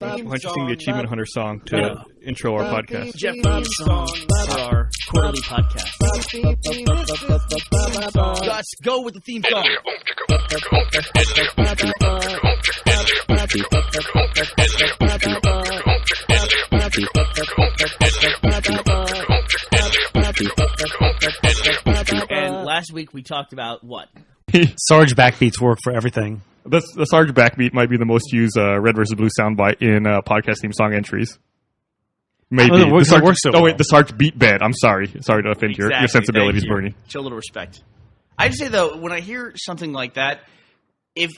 Why don't you sing the Achievement Hunter song to intro our podcast? Jeff Bob's song for our quarterly podcast. Gus, go with the theme song. And last week we talked about what? Sarge backbeats work for everything. The Sarge backbeat might be the most used Red vs. Blue soundbite in podcast theme song entries. Maybe. Oh, it works so well. The Sarge beat bed. I'm sorry. Sorry to offend your sensibilities, Bernie. Show a little respect. I'd say, though, when I hear something like that, if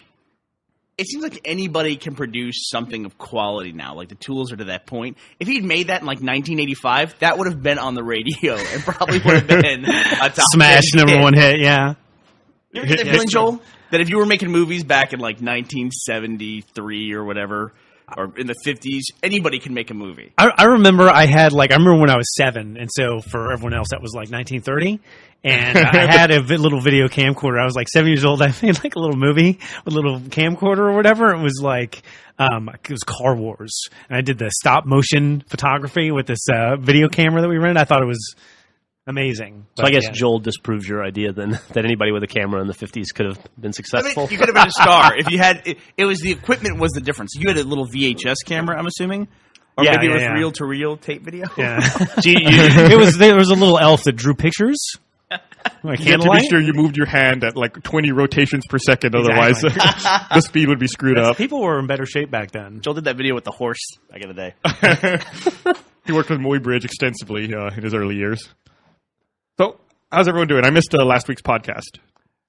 it seems like anybody can produce something of quality now, like the tools are to that point. If he'd made that in like 1985, that would have been on the radio and probably would have been a top smash number one hit, yeah. You ever get that feeling, Joel? That if you were making movies back in like 1973 or whatever, or in the 50s, anybody can make a movie. I remember I remember when I was 7, and so for everyone else that was like 1930, and I had a little video camcorder. I was like 7 years old. I made like a little movie with a little camcorder or whatever. It was like, it was Car Wars, and I did the stop motion photography with this video camera that we rented. I thought it was amazing. So I guess Joel disproves your idea then that anybody with a camera in the 50s could have been successful. I mean, you could have been a star if you had. It was the equipment was the difference. You had a little VHS camera, I'm assuming, or maybe it was reel-to-reel tape video. Yeah, there was a little elf that drew pictures. You had to be sure you moved your hand at like 20 rotations per second, otherwise the speed would be screwed up. People were in better shape back then. Joel did that video with the horse back in the day. He worked with Muybridge extensively in his early years. So, how's everyone doing? I missed last week's podcast.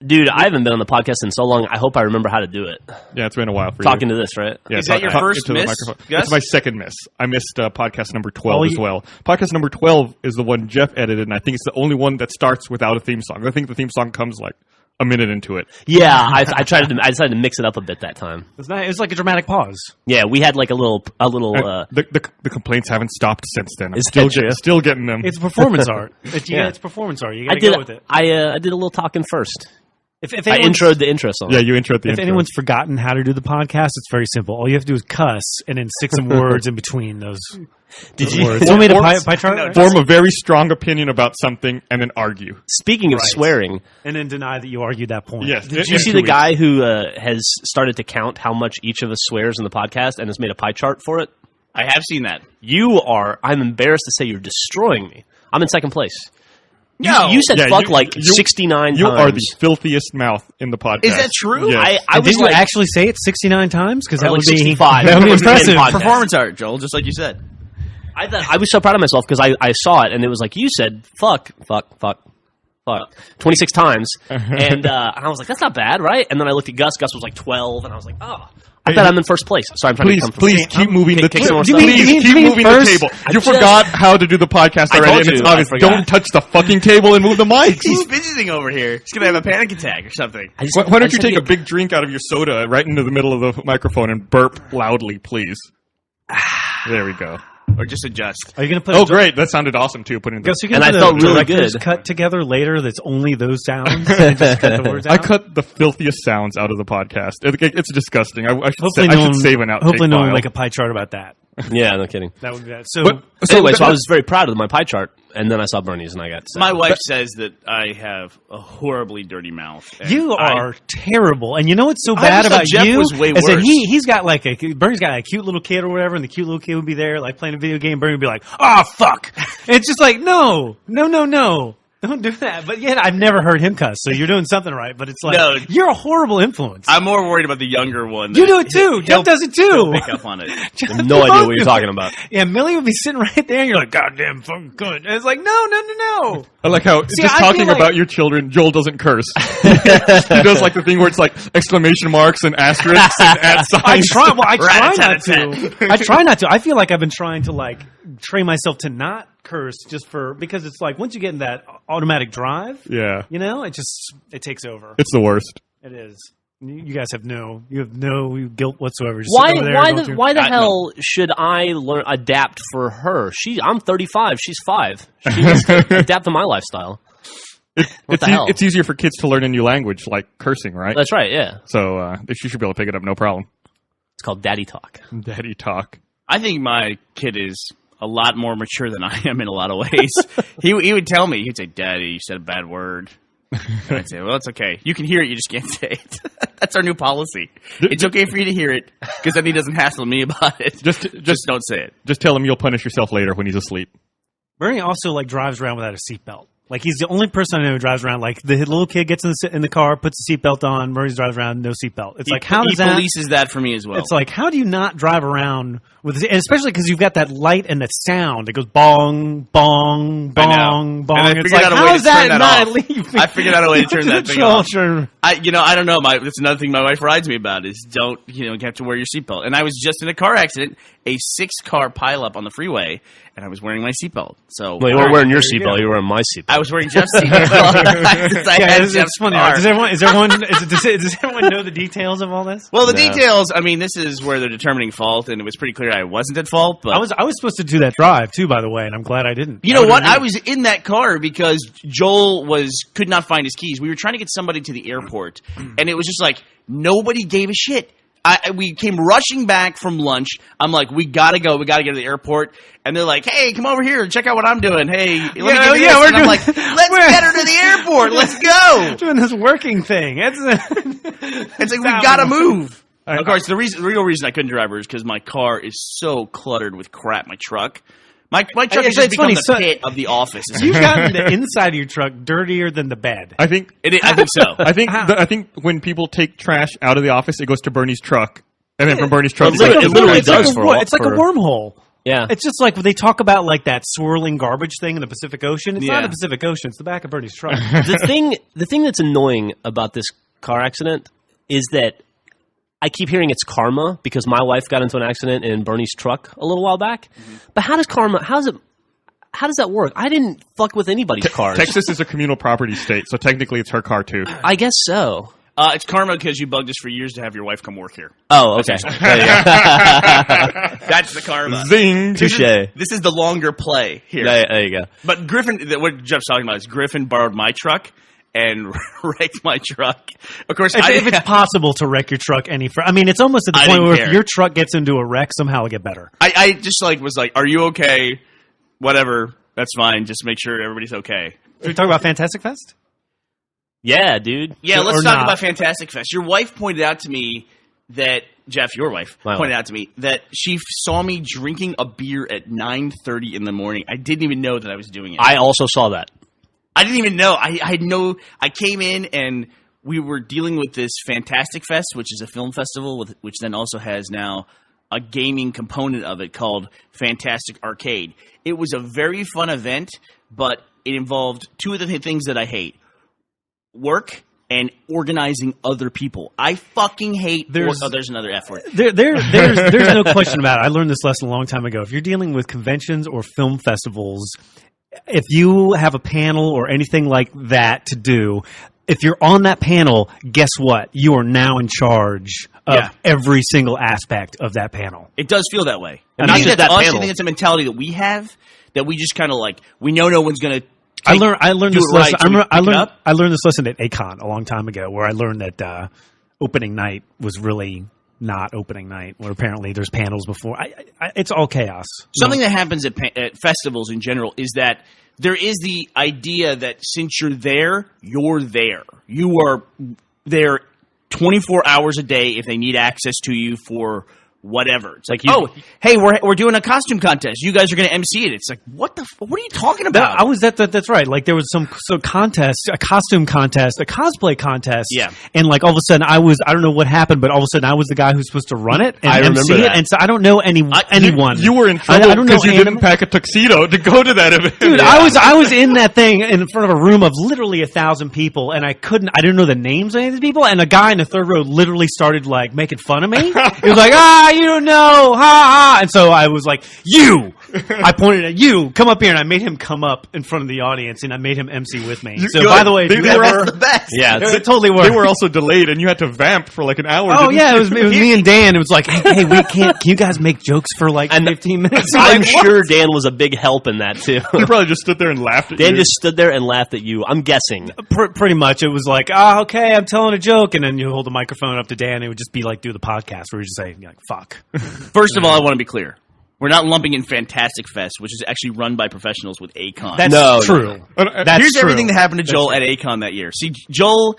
Dude, I haven't been on the podcast in so long. I hope I remember how to do it. Yeah, it's been a while for Talking to this, right? Yeah, is that your first miss? That's my second miss. I missed podcast number 12 as well. Podcast number 12 is the one Jeff edited, and I think it's the only one that starts without a theme song. I think the theme song comes like a minute into it. Yeah, I decided to mix it up a bit that time. It was like a dramatic pause. Yeah, we had like a little. The complaints haven't stopped since then. Still getting them. It's performance art. It's performance art. You got to go with it. I did a little talking first. If I introed the intro song. Yeah, you introed the intro. If anyone's forgotten how to do the podcast, it's very simple. All you have to do is cuss and then stick some words in between those. Did you words? Made a pie chart? Form a very strong opinion about something and then argue. Speaking of swearing, and then deny that you argued that point. Yes. Did you see the guy who has started to count how much each of us swears in the podcast and has made a pie chart for it? I have seen that. I'm embarrassed to say you're destroying me. I'm in second place. No. You said fuck 69 times. You are the filthiest mouth in the podcast. Is that true? Yes. Did you actually say it 69 times? Because that would be 65. That would be impressive. Performance art, Joel, just like you said. I was so proud of myself because I saw it and it was like you said fuck 26 times and I was like that's not bad, right? And then I looked at Gus. Gus was like 12 and I was like I bet I'm in first place. So I'm trying to please keep moving the table. Keep moving the table. You forgot how to do the podcast already, and it's obvious. Don't touch the fucking table and move the mics. He's fidgeting over here. He's gonna have a panic attack or something. Why don't you take a big drink out of your soda right into the middle of the microphone and burp loudly, please? There we go. Or just adjust. Are you going to put? Oh, great! That sounded awesome too. And I felt really good. Cut together later. That's only those sounds. And just cut the words out? I cut the filthiest sounds out of the podcast. It's disgusting. I should save an outtake. Hopefully, no one file. will make a pie chart about that. Yeah, no kidding. That would be that. So I was very proud of my pie chart, and then I saw Bernie's, and I got sad. My wife says that I have a horribly dirty mouth. You are terrible, and you know what's so bad about Jeff you? Was way is worse. that he's got Bernie's got a cute little kid or whatever, and the cute little kid would be there, like playing a video game. Bernie would be like, "Oh fuck!" And it's just like, no. Don't do that. But yet, I've never heard him cuss, so you're doing something right. But it's like, you're a horrible influence. I'm more worried about the younger one. You do it too. Jeff does it too. He'll pick up on it. I have no idea what you're talking about. Yeah, Millie would be sitting right there, and you're like, goddamn fucking good. And it's like, no. I like how talking about your children, Joel doesn't curse. He does like the thing where it's like exclamation marks and asterisks and at signs. I try not to. I try not to. I feel like I've been trying to like train myself to not curse because it's like once you get in that automatic drive, it takes over. It's the worst. It is. You guys have no guilt whatsoever. Just why the hell should I adapt for her? I'm 35. She's 5. She needs to adapt to my lifestyle. It's easier for kids to learn a new language like cursing, right? That's right. Yeah. So she should be able to pick it up, no problem. It's called Daddy Talk. Daddy Talk. I think my kid is a lot more mature than I am in a lot of ways. He would tell me, he'd say, "Daddy, you said a bad word." And I'd say, "Well, it's okay. You can hear it, you just can't say it." That's our new policy. It's okay for you to hear it, because then he doesn't hassle me about it. Just don't say it. Just tell him you'll punish yourself later when he's asleep. Bernie also drives around without a seatbelt. Like, he's the only person I know who drives around. Like, the little kid gets in the car, puts a seatbelt on. Murray drives around, no seatbelt. It's like, how does that? He polices that for me as well. It's like, how do you not drive around with, and especially because you've got that light and that sound. It goes bong, bong, bong, bong. And it's like, how is that not leaving? I figured out a way to turn that thing off. Sure. I don't know. That's another thing my wife rides me about is don't, you have to wear your seatbelt. And I was just in a car accident, a 6-car pileup on the freeway, and I was wearing my seatbelt. So you weren't wearing your seatbelt; you were wearing my seatbelt. I was wearing Jeff's seatbelt. It's funny. Does everyone know the details of all this? Well, the details. I mean, this is where they're determining fault, and it was pretty clear I wasn't at fault. But I was supposed to do that drive too, by the way, and I'm glad I didn't. You know what? I was in that car because Joel could not find his keys. We were trying to get somebody to the airport, and it was just like nobody gave a shit. We came rushing back from lunch. I'm like, we gotta go. We gotta get to the airport. And they're like, hey, come over here and check out what I'm doing. Hey, let me do this. And I'm like, let's get her to the airport. Let's go. Doing this working thing. It's like, we gotta move. Of course, the real reason I couldn't drive her is because my car is so cluttered with crap. My truck. My truck has just become the pit of the office. You've gotten the inside of your truck dirtier than the bed. I think so. I think when people take trash out of the office, it goes to Bernie's truck, and then from Bernie's truck, it literally does. It's like a wormhole. Yeah, it's just like when they talk about that swirling garbage thing in the Pacific Ocean. It's not the Pacific Ocean; it's the back of Bernie's truck. The thing that's annoying about this car accident is that I keep hearing it's karma because my wife got into an accident in Bernie's truck a little while back. Mm-hmm. But how does that work? I didn't fuck with anybody's cars. Texas is a communal property state, so technically it's her car too. I guess so. It's karma because you bugged us for years to have your wife come work here. Oh, okay. That's the karma. Zing. Touché. This is the longer play here. Yeah, there you go. But Griffin, what Jeff's talking about is Griffin borrowed my truck and wrecked my truck. Of course, if it's possible to wreck your truck it's almost at the point where if your truck gets into a wreck, somehow it'll get better. I just was like, are you okay? Whatever, that's fine. Just make sure everybody's okay. Should we talk about Fantastic Fest? Yeah, dude. Yeah, let's talk about Fantastic Fest. Your wife pointed out to me that, Jeff, your wife pointed out to me that she saw me drinking a beer at 9:30 in the morning. I didn't even know that I was doing it. I also saw that. I didn't even know. I came in and we were dealing with this Fantastic Fest, which is a film festival, which then also has now a gaming component of it called Fantastic Arcade. It was a very fun event, but it involved two of the things that I hate: work and organizing other people. I fucking hate. There's another F word. There's no question about it. I learned this lesson a long time ago. If you're dealing with conventions or film festivals, if you have a panel or anything like that to do, if you're on that panel, guess what? You are now in charge of every single aspect of that panel. It does feel that way. And not just that panel. I think it's a mentality that we have, that we just kind of we know no one's going to. I learned this lesson. I learned this lesson at A-Kon a long time ago, where I learned that opening night was really not opening night, where apparently there's panels before. It's all chaos. Something that happens at festivals in general is that there is the idea that since you're there, you're there. You are there 24 hours a day if they need access to you for whatever. It's like, hey, we're doing a costume contest. You guys are going to MC it. It's like, what are you talking about? That's right. Like, there was some contest, a costume contest, a cosplay contest. Yeah. And all of a sudden I don't know what happened, but all of a sudden I was the guy who's supposed to run it and MC it. And so I don't know anyone. You were in trouble because you didn't pack a tuxedo to go to that event. Dude, I was in that thing in front of a room of literally 1,000 people, and I didn't know the names of any of these people, and a guy in the third row literally started making fun of me. He was like, you don't know, ha ha. And so I was like, you. I pointed at you. Come up here, and I made him come up in front of the audience, and I made him MC with me. So by the way, they were the best. Yeah, it totally worked. They were also delayed, and you had to vamp for an hour. Oh yeah, it was me and Dan. It was like, hey, we can't. Can you guys make jokes for 15 minutes? I'm sure Dan was a big help in that too. He probably just stood there and laughed at you. Dan just stood there and laughed at you. I'm guessing. Pretty much, it was like, okay, I'm telling a joke, and then you hold the microphone up to Dan. It would just be do the podcast where you just say, fuck. First of all, I want to be clear. We're not lumping in Fantastic Fest, which is actually run by professionals with Akon. That's true. That's Here's true. everything that happened to Joel at Akon that year. See, Joel,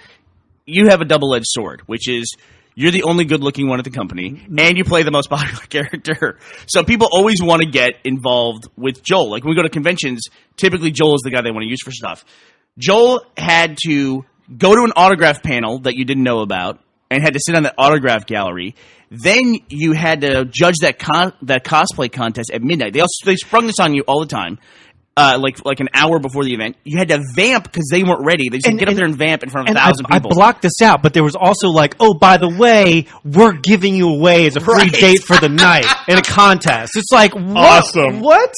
you have a double-edged sword, which is you're the only good-looking one at the company, and you play the most popular character. So people always want to get involved with Joel. Like when we go to conventions, typically Joel is the guy they want to use for stuff. Joel had to go to an autograph panel that you didn't know about and had to sit on the autograph gallery. Then you had to judge that cosplay contest at midnight. They sprung this on you all the time. Like an hour before the event, you had to vamp because they weren't ready. They just said, get up there and vamp in front of 1,000 people. I blocked this out, but there was also like, oh, by the way, we're giving you away as a free date for the night in a contest. It's like, what? Awesome. What?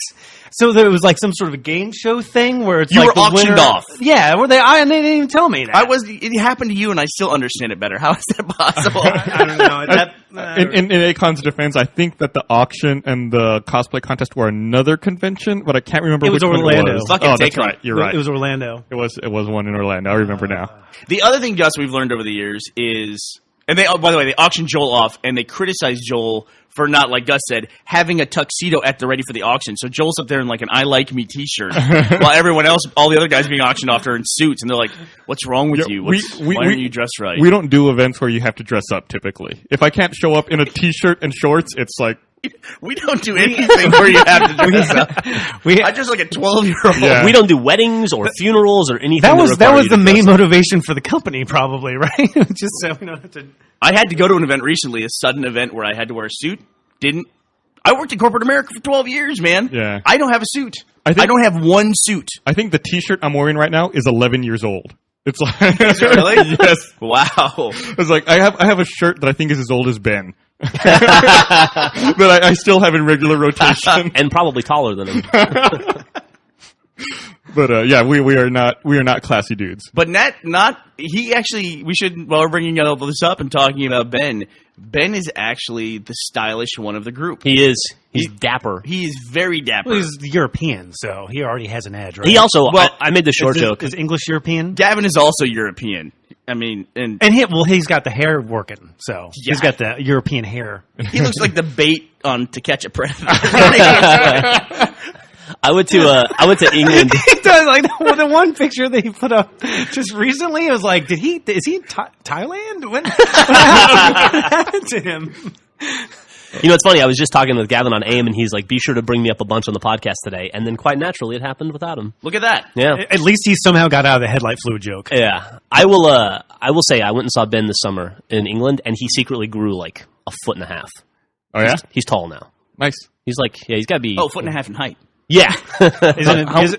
So there was like some sort of a game show thing where it's You like were the auctioned winner, off. Yeah, and they didn't even tell me that. It happened to you, and I still understand it better. How is that possible? I don't know. In Akon's defense, I think that the auction and the cosplay contest were another convention, but I can't remember It was which one Orlando. it was. Fucking Oh, that's take 'em. right. You're right. It was Orlando. It was one in Orlando. I remember now. The other thing, Gus, we've learned over the years is, and by the way, they auctioned Joel off, and they criticized Joel for not, like Gus said, having a tuxedo at the ready for the auction. So Joel's up there in like an I Like Me t-shirt, while everyone else, all the other guys being auctioned off, are in suits, and they're like, what's wrong with you? Why aren't you dressed right? We don't do events where you have to dress up typically. If I can't show up in a t-shirt and shorts, it's like, We don't do anything where you have to dress up. I just like a 12-year-old. Yeah. We don't do weddings or funerals or anything. That was require you the to main dress up. motivation for the company, probably, right? Just so we don't have to. I had to go to an event recently, a sudden event where I had to wear a suit. I worked in corporate America for 12 years, man. Yeah. I don't have a suit. I don't have one suit. I think the t-shirt I'm wearing right now is 11 years old. It's like, Is it really? Yes. Wow. It's like I have a shirt that I think is as old as Ben. That I still have in regular rotation. And probably taller than him. But yeah, we are not classy dudes. But we should, while we're bringing all this up and talking about Ben is actually the stylish one of the group. He is. He's dapper. He is very dapper. Well, he's European, so he already has an edge, right? He also, Well, I made the short joke. Is English European? Gavin is also European. I mean, and He's got the hair working, so he's got the European hair. he looks like the bait on To Catch a Predator. I went to England. He does, like the one picture that he put up just recently. It was like, is he in Thailand? What happened to him? You know, it's funny. I was just talking with Gavin on AIM, and he's like, "Be sure to bring me up a bunch on the podcast today." And then, quite naturally, it happened without him. Look at that. Yeah, At least he somehow got out of the headlight fluid joke. yeah. I will say I went and saw Ben this summer in England, and he secretly grew like a foot and a half. Oh yeah, He's tall now. nice. He's like, yeah, he's got to be. Oh, 1.5 in height. Yeah.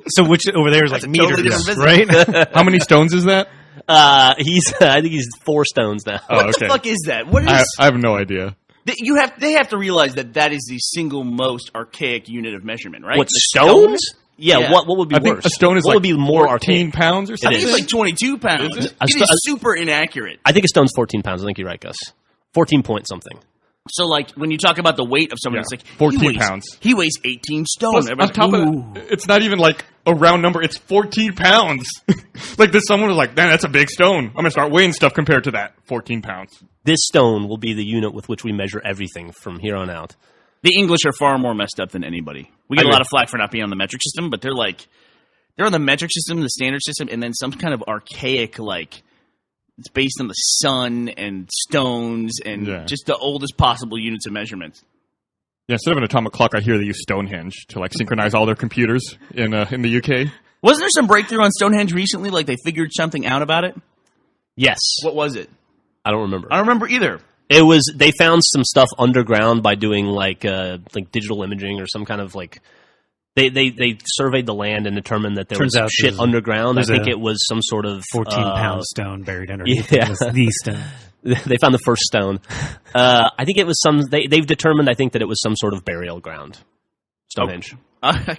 So which over there is like That's a totally meters, different business. right? How many stones is that? I think he's 4 stones now. Oh, What okay. the fuck is that? What is? I have no idea. They have to realize that is the single most archaic unit of measurement, right? What, The stones? Yeah, Yeah. what would be I think worse? a stone is what like would be more 14 archaic? pounds or I something. think it's like 22 pounds. Is It it? is super inaccurate. I think a stone's 14 pounds. I think you're right, Gus. 14 point something. So, like, when you talk about the weight of someone, Yeah, it's like 14 he weighs, pounds. He weighs 18 stone. Plus, on Everyone's top like, of "Ooh." that, it's not even like a round number. It's 14 pounds. Like this, someone was like, "Man, that's a big stone. I'm gonna start weighing stuff compared to that. 14 pounds." This stone will be the unit with which we measure everything from here on out. The English are far more messed up than anybody. We get I a lot agree. of flack for not being on the metric system, but they're on the metric system, the standard system, and then some kind of archaic, like, it's based on the sun and stones and Yeah. just the oldest possible units of measurement. Yeah, instead of an atomic clock, I hear they use Stonehenge to like synchronize all their computers in the UK. Wasn't there some breakthrough on Stonehenge recently? Like they figured something out about it? Yes. What was it? I don't remember. I don't remember either. It was they found some stuff underground by doing like digital imaging or some kind of like they surveyed the land and determined that there Turns was out shit there's underground. I there's think a it was some sort of 14-pound stone buried underneath. yeah. The stone. They found the first stone. I think it was they've determined I think that it was some sort of burial ground. Stonehenge. I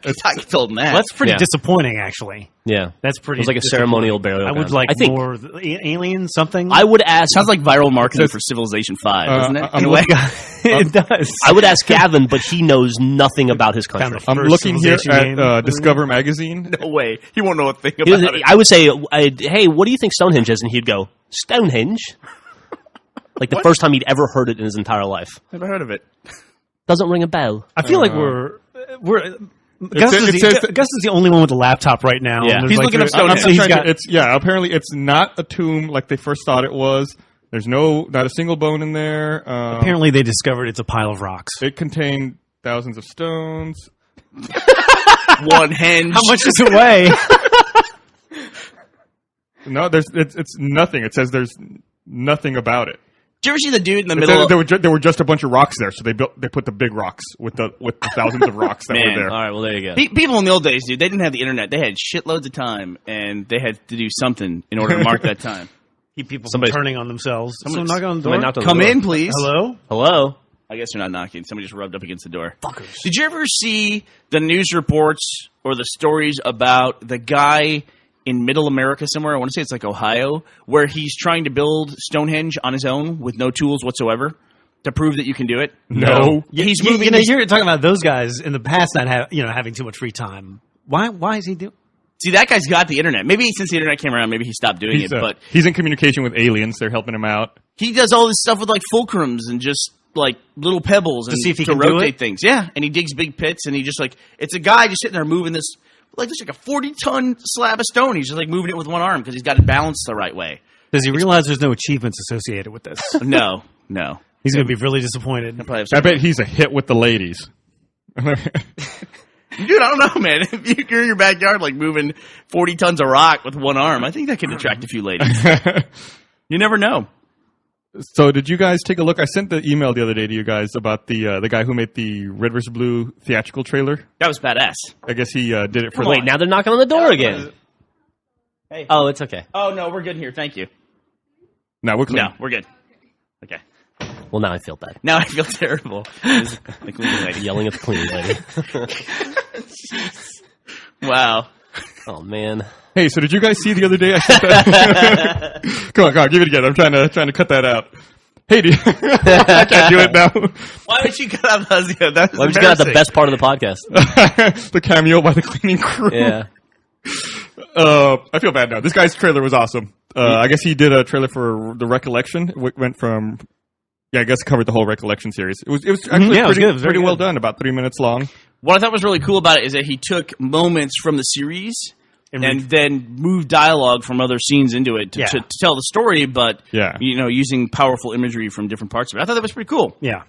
told them that. That's pretty Yeah. disappointing, actually. Yeah. That's pretty. It was like a ceremonial burial I ground. would like I think more alien something. I would ask Sounds like viral marketing for Civilization 5, doesn't it? I'm In a way. it does. I would ask Gavin, but he knows nothing about his Found country. the I'm first looking here civilization at game. Discover magazine. No way. He won't know a thing He about was- it. I would say, hey, what do you think Stonehenge is? And he'd go, Stonehenge? Like the first time he'd ever heard it in his entire life. Never heard of it. Doesn't ring a bell. I feel like we're. Gus is the only one with a laptop right now. Yeah. And He's there's looking up Stonehenge. Stonehenge. Apparently it's not a tomb like they first thought it was. There's not a single bone in there. Apparently they discovered it's a pile of rocks. It contained thousands of stones. One henge. How much does it weigh? No, it's nothing. It says there's nothing about it. Did you ever see the dude in the middle? There were just a bunch of rocks there, so they put the big rocks with the thousands of rocks that Man, were there. All right, well, there you go. People in the old days, dude, they didn't have the internet. They had shitloads of time, and they had to do something in order to mark that time. Keep people Somebody's- from turning on themselves. Someone Somebody's- knock on the Somebody door. knocked on the Come door. in, please. Hello? Hello? I guess they're not knocking. Somebody just rubbed up against the door. Fuckers. Did you ever see the news reports or the stories about the guy in Middle America somewhere? I want to say it's like Ohio, where he's trying to build Stonehenge on his own with no tools whatsoever to prove that you can do it. No. He's moving. You know, you're talking about those guys in the past not having too much free time. Why is he doing? See, that guy's got the internet. Maybe since the internet came around, maybe he stopped doing it. But he's in communication with aliens. They're helping him out. he does all this stuff with like fulcrums and just like little pebbles and see if he to can do rotate it? things. Yeah, and he digs big pits and he just like it's a guy just sitting there moving this like there's like a 40-ton slab of stone. He's just like moving it with one arm because he's got it balanced the right way. Does he realize there's no achievements associated with this? No. He's going to be really disappointed. Probably have I some- bet he's a hit with the ladies. Dude, I don't know, man. If you're in your backyard like moving 40 tons of rock with one arm, I think that could attract a few ladies. You never know. So did you guys take a look? I sent the email the other day to you guys about the guy who made the Red vs. Blue theatrical trailer. That was badass. I guess he did it for Wait, now they're knocking on the door again. Hey. Oh, it's okay. Oh, no, we're good here. Thank you. No, we're clean. No, we're good. Okay. Well, now I feel bad. Now I feel terrible. The cleaning lady. Yelling at the cleaning lady. Wow. Oh, man. Hey, so did you guys see the other day? I sent that. Come on, give it again. I'm trying to cut that out. Hey, I can't do it now. Why would you cut out Huzzy? That was Well, we just got the embarrassing. best part of the podcast. The cameo by the cleaning crew. Yeah. I feel bad now. This guy's trailer was awesome. I guess he did a trailer for The Recollection. It went from, I guess it covered the whole Recollection series. It was actually Yeah, it was good. It was very pretty well good. done, about 3 minutes long. What I thought was really cool about it is that he took moments from the series and then moved dialogue from other scenes into it to tell the story, but Yeah. using powerful imagery from different parts of it. I thought that was pretty cool. Yeah.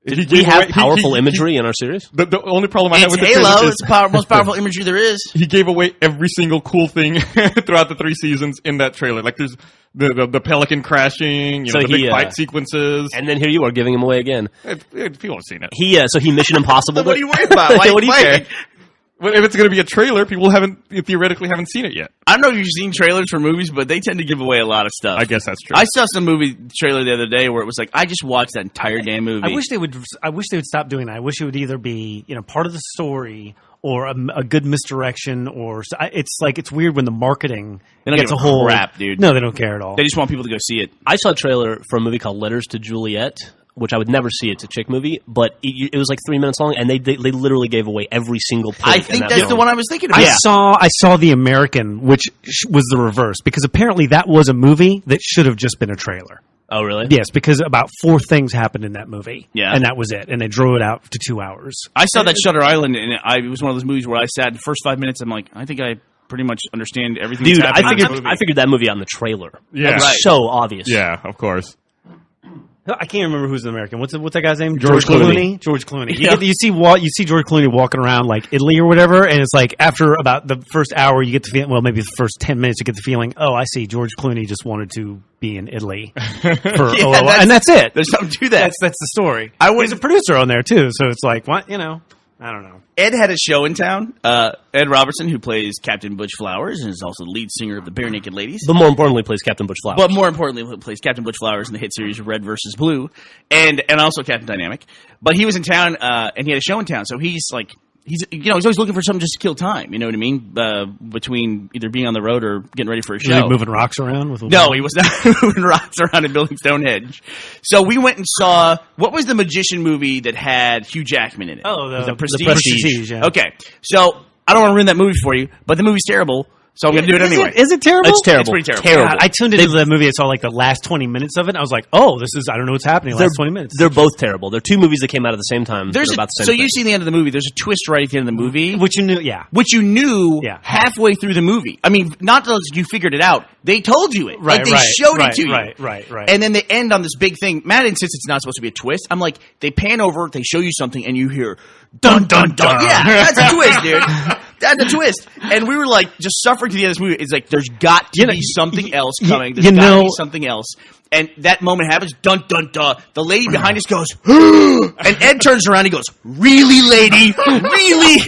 He We gave have away- powerful he- imagery in our series? The only problem I have It's with the Halo. trailer is It's the most powerful imagery there is. he gave away every single cool thing throughout the 3 seasons in that trailer. Like there's the pelican crashing, So the he, big fight sequences. And then here you are giving him away again. People have seen it. So he Mission Impossible. What are you worried about? Why What do you care? But if it's going to be a trailer, people theoretically haven't seen it yet. I don't know if you've seen trailers for movies, but they tend to give away a lot of stuff. I guess that's true. I saw some movie trailer the other day where it was like, I just watched that entire damn movie. I wish they would stop doing that. I wish it would either be part of the story or a good misdirection, or it's weird when the marketing They don't gets give a a whole crap, dude. No, they don't care at all. They just want people to go see it. I saw a trailer for a movie called Letters to Juliet, which I would never see. It's a chick movie, but it was like 3 minutes long, and they literally gave away every single point. I in think that that's film. the one I was thinking about. I saw The American, which was the reverse, because apparently that was a movie that should have just been a trailer. Oh, really? Yes, because about 4 things happened in that movie. Yeah. And that was it. And they drove it out to 2 hours. I saw that Shutter Island, and it was one of those movies where I sat the first 5 minutes. I'm like, I think I pretty much understand everything. Dude, that's happening in the movie. I figured that movie out in the trailer. Yeah. That was Right. so obvious. Yeah, of course. I can't remember who's an American. What's that guy's name? George Clooney. George Clooney. Yeah. You see George Clooney walking around like Italy or whatever, and it's like after about the first hour, you get the feeling. Well, maybe the first 10 minutes, you get the feeling. Oh, I see. George Clooney just wanted to be in Italy for a while, and that's it. There's something to that. That's the story. I He's wouldn't- a producer on there too, so it's like what I don't know. Ed had a show in town. Ed Robertson, who plays Captain Butch Flowers and is also the lead singer of the Bare Naked Ladies. But more importantly, plays Captain Butch Flowers. But more importantly, he plays Captain Butch Flowers in the hit series Red vs. Blue, and also Captain Dynamic. But he was in town, and he had a show in town, so he's always looking for something just to kill time. You know what I mean? Between either being on the road or getting ready for a Was show. he moving rocks around with? No, he was not moving rocks around and building Stonehenge. So we went and saw, what was the magician movie that had Hugh Jackman in it? Oh, Was it The Prestige, yeah. Okay, so I don't want to ruin that movie for you, but the movie's terrible. So I'm going to do it anyway. Is it terrible? It's terrible. It's pretty terrible. God, I tuned into the movie. I saw like the last 20 minutes of it. And I was like, oh, I don't know what's happening. Last 20 minutes. They're both terrible. They're two movies that came out at the same time. There's about the same so thing. you see the end of the movie. There's a twist right at the end of the movie. Which you knew, yeah. Which you knew Yeah. halfway through the movie. I mean, not that you figured it out. They told you it. Like, they showed it to you. Right. And then they end on this big thing. Matt insists it's not supposed to be a twist. I'm like, they pan over, they show you something, and you hear, dun, dun, dun. Yeah, that's a twist, dude. That's a twist. And we were like, just suffering to the end of this movie. It's like, there's got to be something else coming. There's got to be something else. And that moment happens, dun, dun, dun. The lady behind us goes, and Ed turns around and he goes, really, lady? Really?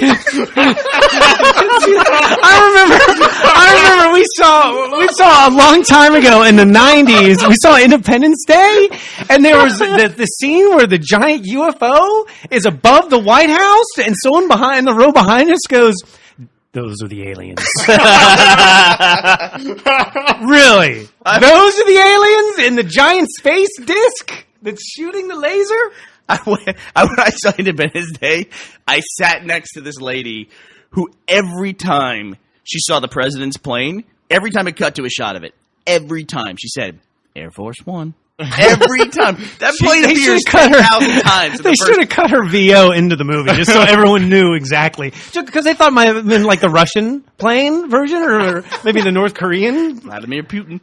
I remember we saw a long time ago in the 90s, we saw Independence Day, and there was the scene where the giant UFO is above the White House, and someone behind the row behind us goes, those are the aliens. Really? Those are the aliens in the giant space disc that's shooting the laser? When I saw Independence Day, I sat next to this lady who every time she saw the president's plane, every time it cut to a shot of it, every time she said, Air Force One. Every time. That plane appears 10,000 times. They should have cut her VO into the movie just so everyone knew exactly. Just because they thought it might have been like the Russian plane version or maybe the North Korean. Vladimir Putin.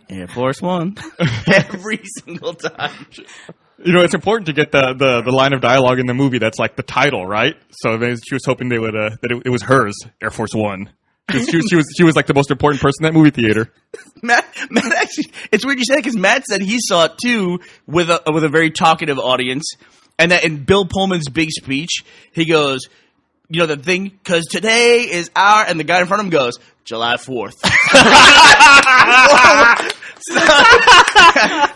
Air Force One. Every single time. You know, it's important to get the line of dialogue in the movie that's like the title, right? So she was hoping they would that it was hers, Air Force One. She was like the most important person in that movie theater. Matt actually, it's weird you say it because Matt said he saw it too with a very talkative audience, and that in Bill Pullman's big speech, he goes, you know the thing, because today is and the guy in front of him goes, July 4th.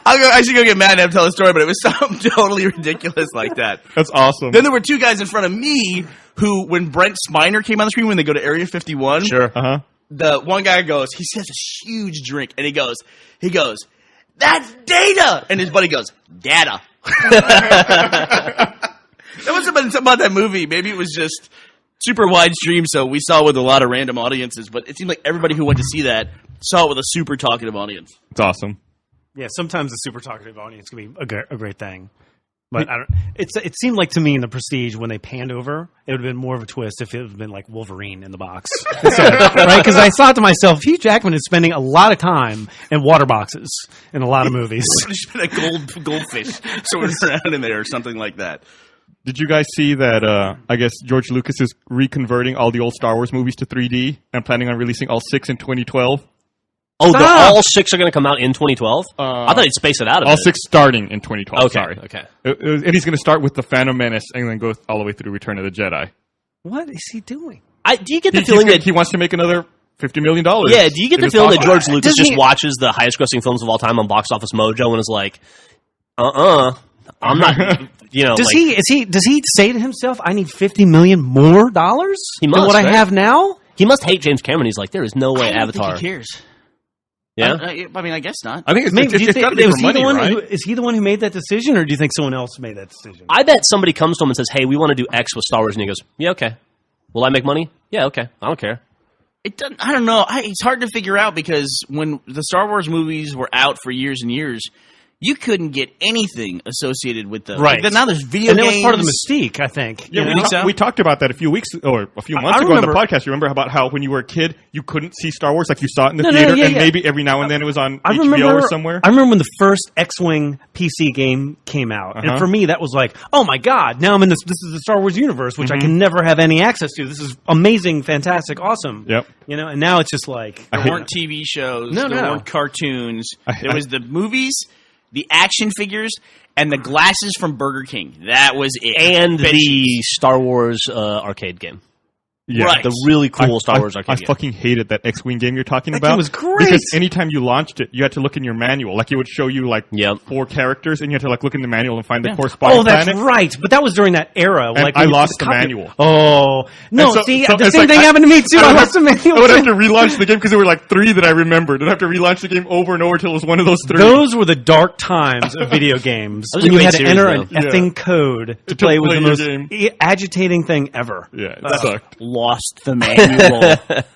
I should go get Matt and have him tell the story, but it was something totally ridiculous like that. That's awesome. Then there were two guys in front of me who, when Brent Spiner came on the screen when they go to Area 51, Sure. the one guy goes, he says a huge drink, and he goes, that's data! And his buddy goes, data. There must have been something about that movie. Maybe it was just super wide stream, so we saw it with a lot of random audiences, but it seemed like everybody who went to see that saw it with a super talkative audience. It's awesome. Yeah, sometimes the super talkative audience can be a great thing. But it seemed like to me in The Prestige when they panned over, it would have been more of a twist if it had been like Wolverine in the box. Right? Because I thought to myself, Hugh Jackman is spending a lot of time in water boxes in a lot of movies. There's been a goldfish swimming around in there or something like that. Did you guys see that, I guess George Lucas is reconverting all the old Star Wars movies to 3D and planning on releasing all 6 in 2012? Oh, all 6 are going to come out in 2012? I thought he'd space it out a bit. All 6 starting in 2012, Okay, sorry. okay. And he's going to start with The Phantom Menace and then go all the way through Return of the Jedi. What is he doing? Do you get the feeling that he wants to make another $50 million? Yeah, do you get the feeling that George Lucas Doesn't just he- watches the highest grossing films of all time on Box Office Mojo and is like, I'm not, Does he say to himself, I need $50 million more dollars He than must, what I right? have now? He must hate James Cameron. He's like, there is no way I don't Avatar. think he cares. Yeah? I mean, I guess not. I think Maybe, do you it's got to think, be was for he money, the one right? is he the one who made that decision, or do you think someone else made that decision? I bet somebody comes to him and says, hey, we want to do X with Star Wars. And he goes, yeah, okay. Will I make money? Yeah, okay. I don't care. It doesn't. I don't know. It's hard to figure out because when the Star Wars movies were out for years and years, you couldn't get anything associated with the Right. Like, now there's video and that games. was part of the mystique, I think. Yeah, you know? we talked about that a few weeks or a few months I ago on the remember- podcast. You remember about how when you were a kid, you couldn't see Star Wars, like you saw it in the No, theater, yeah, and yeah. maybe every now and then it was on I HBO remember, or somewhere? I remember when the first X-Wing PC game came out, and for me that was like, oh my god, now I'm in this is the Star Wars universe, which I can never have any access to. This is amazing, fantastic, awesome. Yep. You know, and now it's just like, There weren't TV shows. No, there no. weren't cartoons. There was the movies, the action figures, and the glasses from Burger King. That was it. And the Star Wars arcade game. Yeah. Right. The really cool Star Wars arcade I game. fucking hated that X-Wing game you're talking That about. game was great. Because anytime you launched it, you had to look in your manual. Like, it would show you, like, Yep. 4 characters, and you had to, like, look in the manual and find the corresponding oh, that's planet. right. But that was during that era. And like I when you lost just the copy- manual. Oh no! And so See, it's the same like thing happened to me too. I lost the I manual. would have to relaunch the game because there were, like, 3 that I remembered. I'd have to relaunch the game over and over until it was one of those 3. Those were the dark times of video games That was a when you great had to series, enter though. an effing code to To play with play the your most game. agitating thing ever. Yeah, it sucked. lost the manual.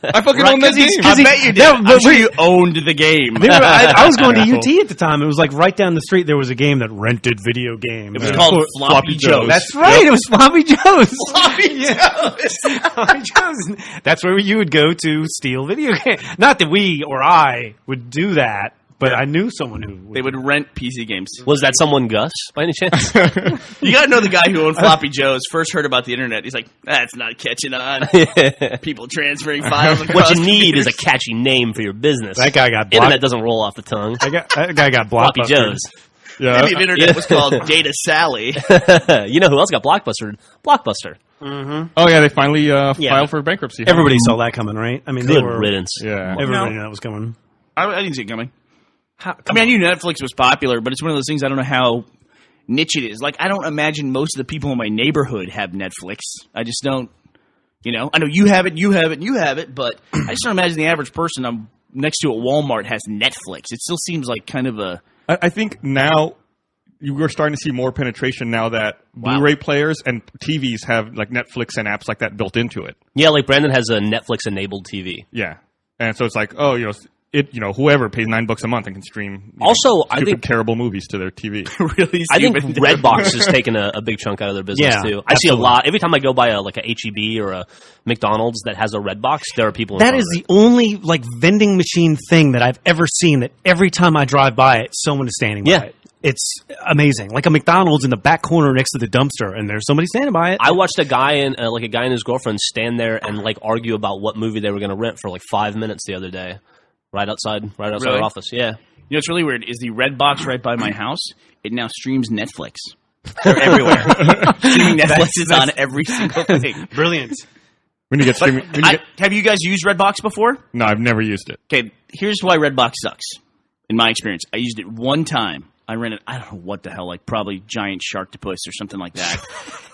I fucking own that game. I bet you did. I'm sure you owned the game. I was going to UT at the time. It was like right down the street. There was a game that rented video games. It was called Floppy Joe's. That's right. It was Floppy Joe's. Floppy Joe's. Floppy Joe's. That's where you would go to steal video games. Not that we or I would do that, but I knew someone who would. They would rent PC games. Was that someone Gus, by any chance? You got to know the guy who owned Floppy Joe's. First heard about the internet. He's like, that's not catching on. People transferring files across What you need computers. is a catchy name for your business. That guy got Internet doesn't roll off the tongue. That guy got Floppy Blockbuster. Joe's. Yeah. Maybe if internet was called Data Sally. You know who else got Blockbuster? Blockbuster. Oh yeah, they finally filed for bankruptcy. huh? Everybody saw that coming, right? I mean, they Good were. riddance. Yeah. Everybody knew that was coming. I didn't see it coming. I mean, I knew Netflix was popular, but it's one of those things I don't know how niche it is. Like, I don't imagine most of the people in my neighborhood have Netflix. I just don't, I know you have it, but I just don't imagine the average person I'm next to at Walmart has Netflix. It still seems like kind of a... I think now we're starting to see more penetration now that Blu-ray players and TVs have like Netflix and apps like that built into it. Yeah, like Brandon has a Netflix-enabled TV. Yeah, and so it's like, whoever pays $9 a month and can stream Also, I think terrible movies to their TV. really I think stupid. Redbox has taken a big chunk out of their business Yeah, too. I see a absolutely. lot every time I go by a HEB or a McDonald's that has a Redbox. There are people. That is the only like vending machine thing that I've ever seen that every time I drive by it, someone is standing by it. It's amazing. Like a McDonald's in the back corner next to the dumpster, and there's somebody standing by it. I watched a guy and his girlfriend stand there and argue about what movie they were going to rent for 5 minutes the other day, right outside Really? our office. Yeah. You know what's really weird is the Redbox right by my house. It now streams Netflix. They're everywhere. Streaming Netflix is on every single thing. Brilliant. When you get streaming, Have you guys used Redbox before? no, I've never used it. Okay, here's why Redbox sucks. In my experience, I used it one time. I rented, I don't know what the hell, probably Giant Sharktopus or something like that.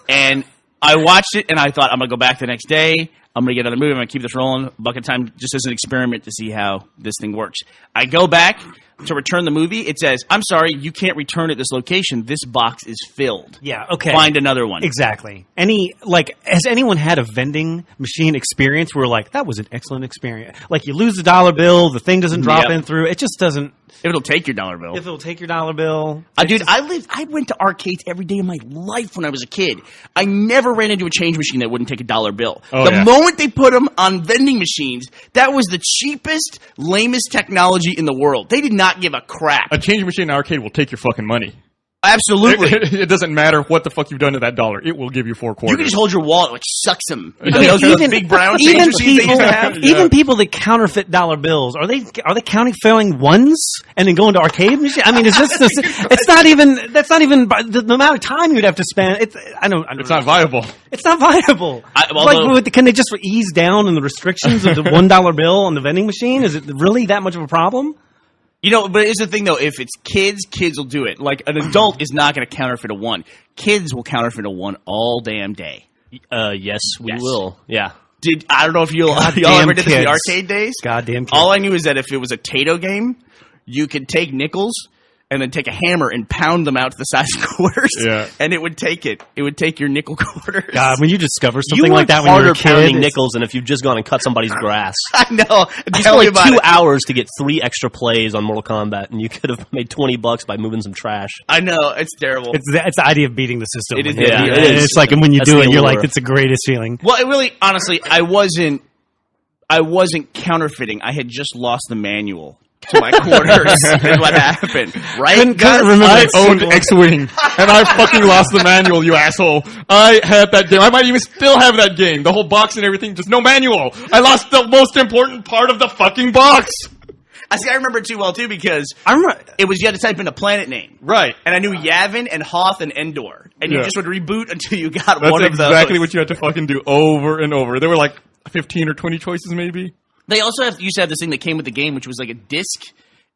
And I watched it, and I thought, I'm going to go back the next day. I'm going to get another movie. I'm going to keep this rolling. Bucket time just as an experiment to see how this thing works. I go back to return the movie. It says, I'm sorry, you can't return at this location. This box is filled. Yeah, okay. Find another one. Exactly. Has anyone had a vending machine experience where that was an excellent experience? Like you lose the dollar bill, the thing doesn't drop in through. It just doesn't. If it'll take your dollar bill. If it'll take your dollar bill. Dude, I went to arcades every day of my life when I was a kid. I never ran into a change machine that wouldn't take a dollar bill. The moment they put them on vending machines, that was the cheapest, lamest technology in the world. They did not give a crap. A change machine in an arcade will take your fucking money. Absolutely. It doesn't matter what the fuck you've done to that dollar. It will give you 4 quarters. You can just hold your wallet, sucks them. Even big brown change machines they used to have. Even people that counterfeit dollar bills, are they counterfeiting ones and then going to arcade machines? I mean, is this? It's not even. That's not even the amount of time you'd have to spend. It's not viable. It's not viable. Can they just ease down on the restrictions of the $1 bill on the vending machine? Is it really that much of a problem? But it's the thing, though. If it's kids will do it. Like, an adult is not going to counterfeit a 1. Kids will counterfeit a 1 all damn day. Yes, we will. Yeah. I don't know if y'all ever did this in the arcade days. Goddamn kids. All I knew is that if it was a Tato game, you could take nickels and then take a hammer and pound them out to the size of quarters. Yeah. And it would take it. It would take your nickel quarters. God, when you discover something you like that when you're a kid, pounding nickels than if you've just gone and cut somebody's grass. I know. You spent 2 hours to get 3 extra plays on Mortal Kombat, and you could have made $20 by moving some trash. I know. It's terrible. It's the idea of beating the system. It is. Yeah, And it is. it's like, and when you That's do the it, you're allure. like, it's the greatest feeling. Well, it really, honestly, I wasn't counterfeiting. I had just lost the manual to my quarters is what happened. Right? Couldn't remember I that owned single- X-Wing, and I fucking lost the manual, you asshole. I had that game. I might even still have that game. The whole box and everything, just no manual. I lost the most important part of the fucking box. I remember it too well, too, because I remember. it was you had to type in a planet name. Right. And I knew Yavin and Hoth and Endor. And you just would reboot until you got That's one of those. exactly what you had to fucking do over and over. There were 15 or 20 choices, maybe. They also used to have this thing that came with the game, which was like a disc.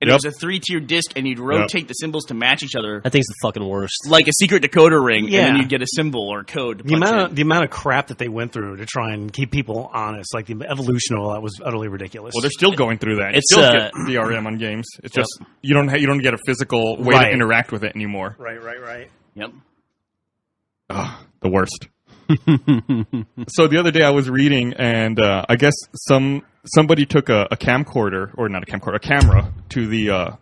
And it was a 3-tier disc, and you'd rotate the symbols to match each other. That thing's the fucking worst. Like a secret decoder ring, and then Yeah. you'd get a symbol or code to The punch in. amount of crap that they went through to try and keep people honest, like the evolution of all that was utterly ridiculous. Well, they're still going through that. It's, You still get DRM on games. It's just you don't get a physical way to interact with it anymore. right. Yep. Ugh, the worst. So the other day I was reading, and I guess somebody took a camcorder, or not a camcorder, a camera to the.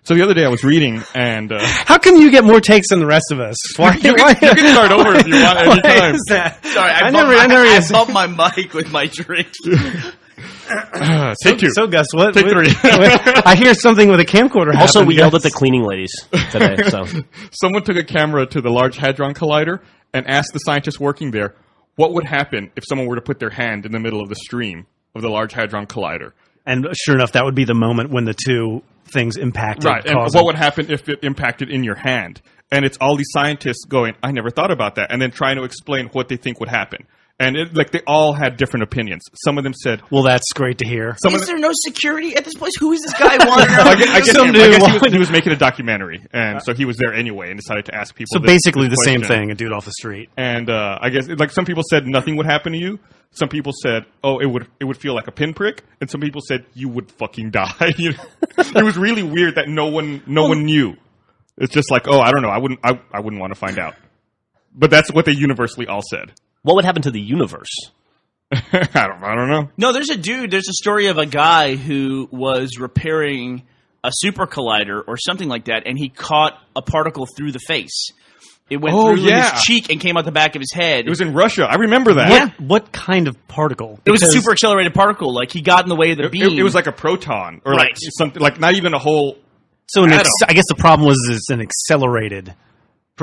So the other day I was reading, and How come you get more takes than the rest of us? Why, you can start over if you want why anytime. is that? Sorry, I bumped my mic with my drink. Take two. So Gus, what? Take three. I hear something with a camcorder. Also, happened, we yelled Gus. at the cleaning ladies today. So Someone took a camera to the Large Hadron Collider and asked the scientists working there what would happen if someone were to put their hand in the middle of the stream of the Large Hadron Collider. And sure enough, that would be the moment when the two things impacted. Right, and causing- what would happen if it impacted in your hand? And it's all these scientists going, I never thought about that, and then trying to explain what they think would happen. And they all had different opinions. Some of them said, Well, that's great to hear. Is there no security at this place? Who is this guy wandering I around? guess he was making a documentary, and so he was there anyway and decided to ask people. So basically the same thing, a dude off the street. And I guess some people said nothing would happen to you. Some people said, "Oh, it would feel like a pinprick," and some people said you would fucking die. It was really weird that no one knew. It's just like, oh, I don't know. I wouldn't want to find out. But that's what they universally all said. what would happen to the universe? I don't know. No, there's a story of a guy who was repairing a super collider or something like that, and he caught a particle through the face. It went through his cheek and came out the back of his head. It was in Russia. I remember that. Yeah. What kind of particle? It was a super accelerated particle. Like, he got in the way of the beam. It was like a proton, or like Right. something, like not even a whole. So atom. I guess the problem was it's an accelerated.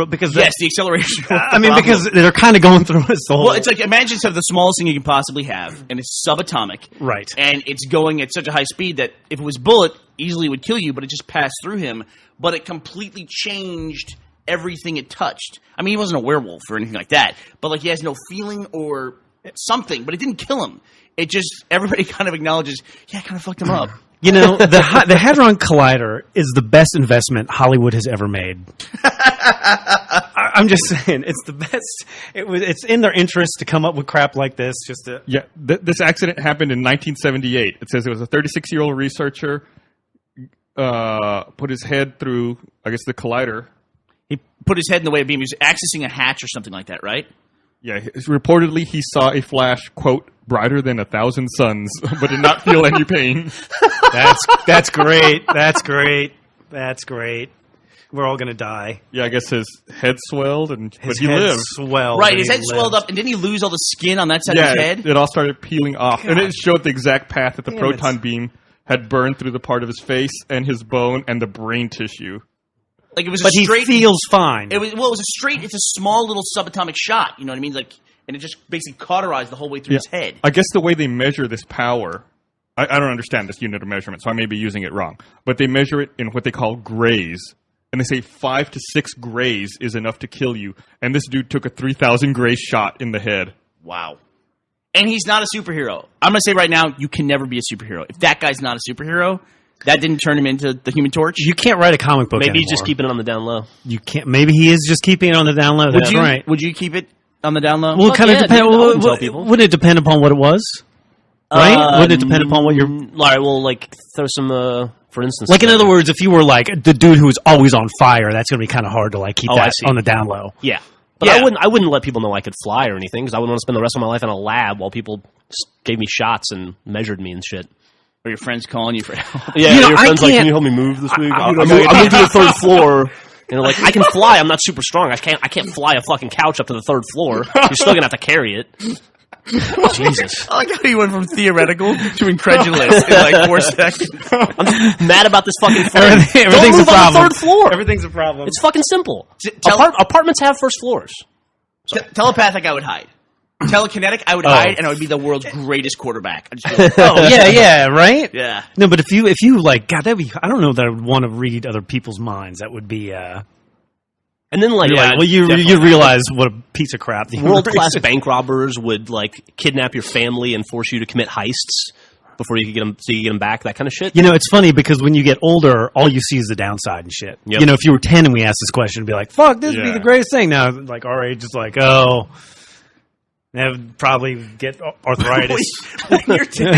Because Yes, the acceleration. I mean, because they're kind of going through this whole. Well, it's like, imagine the smallest thing you can possibly have, and it's subatomic. Right. And it's going at such a high speed that if it was bullet, easily would kill you, but it just passed through him. But it completely changed everything it touched. I mean, he wasn't a werewolf or anything like that, but like, he has no feeling or something, but it didn't kill him. It just, everybody kind of acknowledges, yeah, it kind of fucked him up. You know, the Hadron Collider is the best investment Hollywood has ever made. I'm just saying, it's the best. It's in their interest to come up with crap like this. Just to Yeah, this accident happened in 1978. It says it was a 36-year-old researcher put his head through, I guess, the collider. He put his head in the way of beam. He was accessing a hatch or something like that, right? Yeah, reportedly he saw a flash, quote, brighter than 1,000 suns, but did not feel any pain. that's great. That's great. That's great. We're all gonna die. Yeah, I guess his head swelled, but His he head lived. swelled. Right, and his he head swelled lived. up, and didn't he lose all the skin on that side Yeah, of his head? it all started peeling off, and God. it showed the exact path that the Damn, proton it's- beam had burned through the part of his face and his bone and the brain tissue. Like, it was But a he straight. feels fine. It was a straight. It's a small little subatomic shot. You know what I mean? Like, and it just basically cauterized the whole way through his head. I guess the way they measure this power, I don't understand this unit of measurement, so I may be using it wrong. But they measure it in what they call grays. And they say 5 to 6 grays is enough to kill you. And this dude took a 3,000 gray shot in the head. Wow. And he's not a superhero. I'm going to say right now, you can never be a superhero. If that guy's not a superhero, that didn't turn him into the Human Torch. You can't write a comic book. Maybe he's just anymore. keeping it on the down low. You can't. Maybe he is just keeping it on the down low. That's right. Would you keep it on the down low? Well, it kind of yeah, depend. dude, I wouldn't tell people. Would it depend upon what it was? Right? Would it depend upon what you're? All right, well, like, throw some, for instance... Like, in other words, if you were like the dude who was always on fire, that's going to be kind of hard to like keep Oh, I that see. on the down low. Yeah. But Yeah. I wouldn't let people know I could fly or anything, because I wouldn't want to spend the rest of my life in a lab while people gave me shots and measured me and shit. Or your friends calling you for help? Yeah, You know, your I friend's like, can't- can you help me move this week? I- I moved to the third floor. And they're like, I can fly. I'm not super strong. I can't fly a fucking couch up to the third floor. You're still going to have to carry it. Jesus. I like how you went from theoretical to incredulous in like 4 seconds. I'm just mad about this fucking thing. Everything's Don't move a problem. on the third floor. Everything's a problem. It's fucking simple. tell- Apartments have first floors. Telepathic, I would hide. Telekinetic, I would hide, and I would be the world's greatest quarterback. I just go, Oh yeah, right. yeah. No, but if you like, God, that'd be. I don't know that I would want to read other people's minds. That would be. And then, like, You're like, well, you realize what a piece of crap. the world universe class is. bank robbers would like kidnap your family and force you to commit heists before you could get them, so you get them back. That kind of shit. You know, it's funny because when you get older, all you see is the downside and shit. Yep. You know, if you were 10 and we asked this question, it'd be like, "Fuck, this would be Yeah. the greatest thing." Now, like our age is like, "Oh, they would probably get arthritis." When you're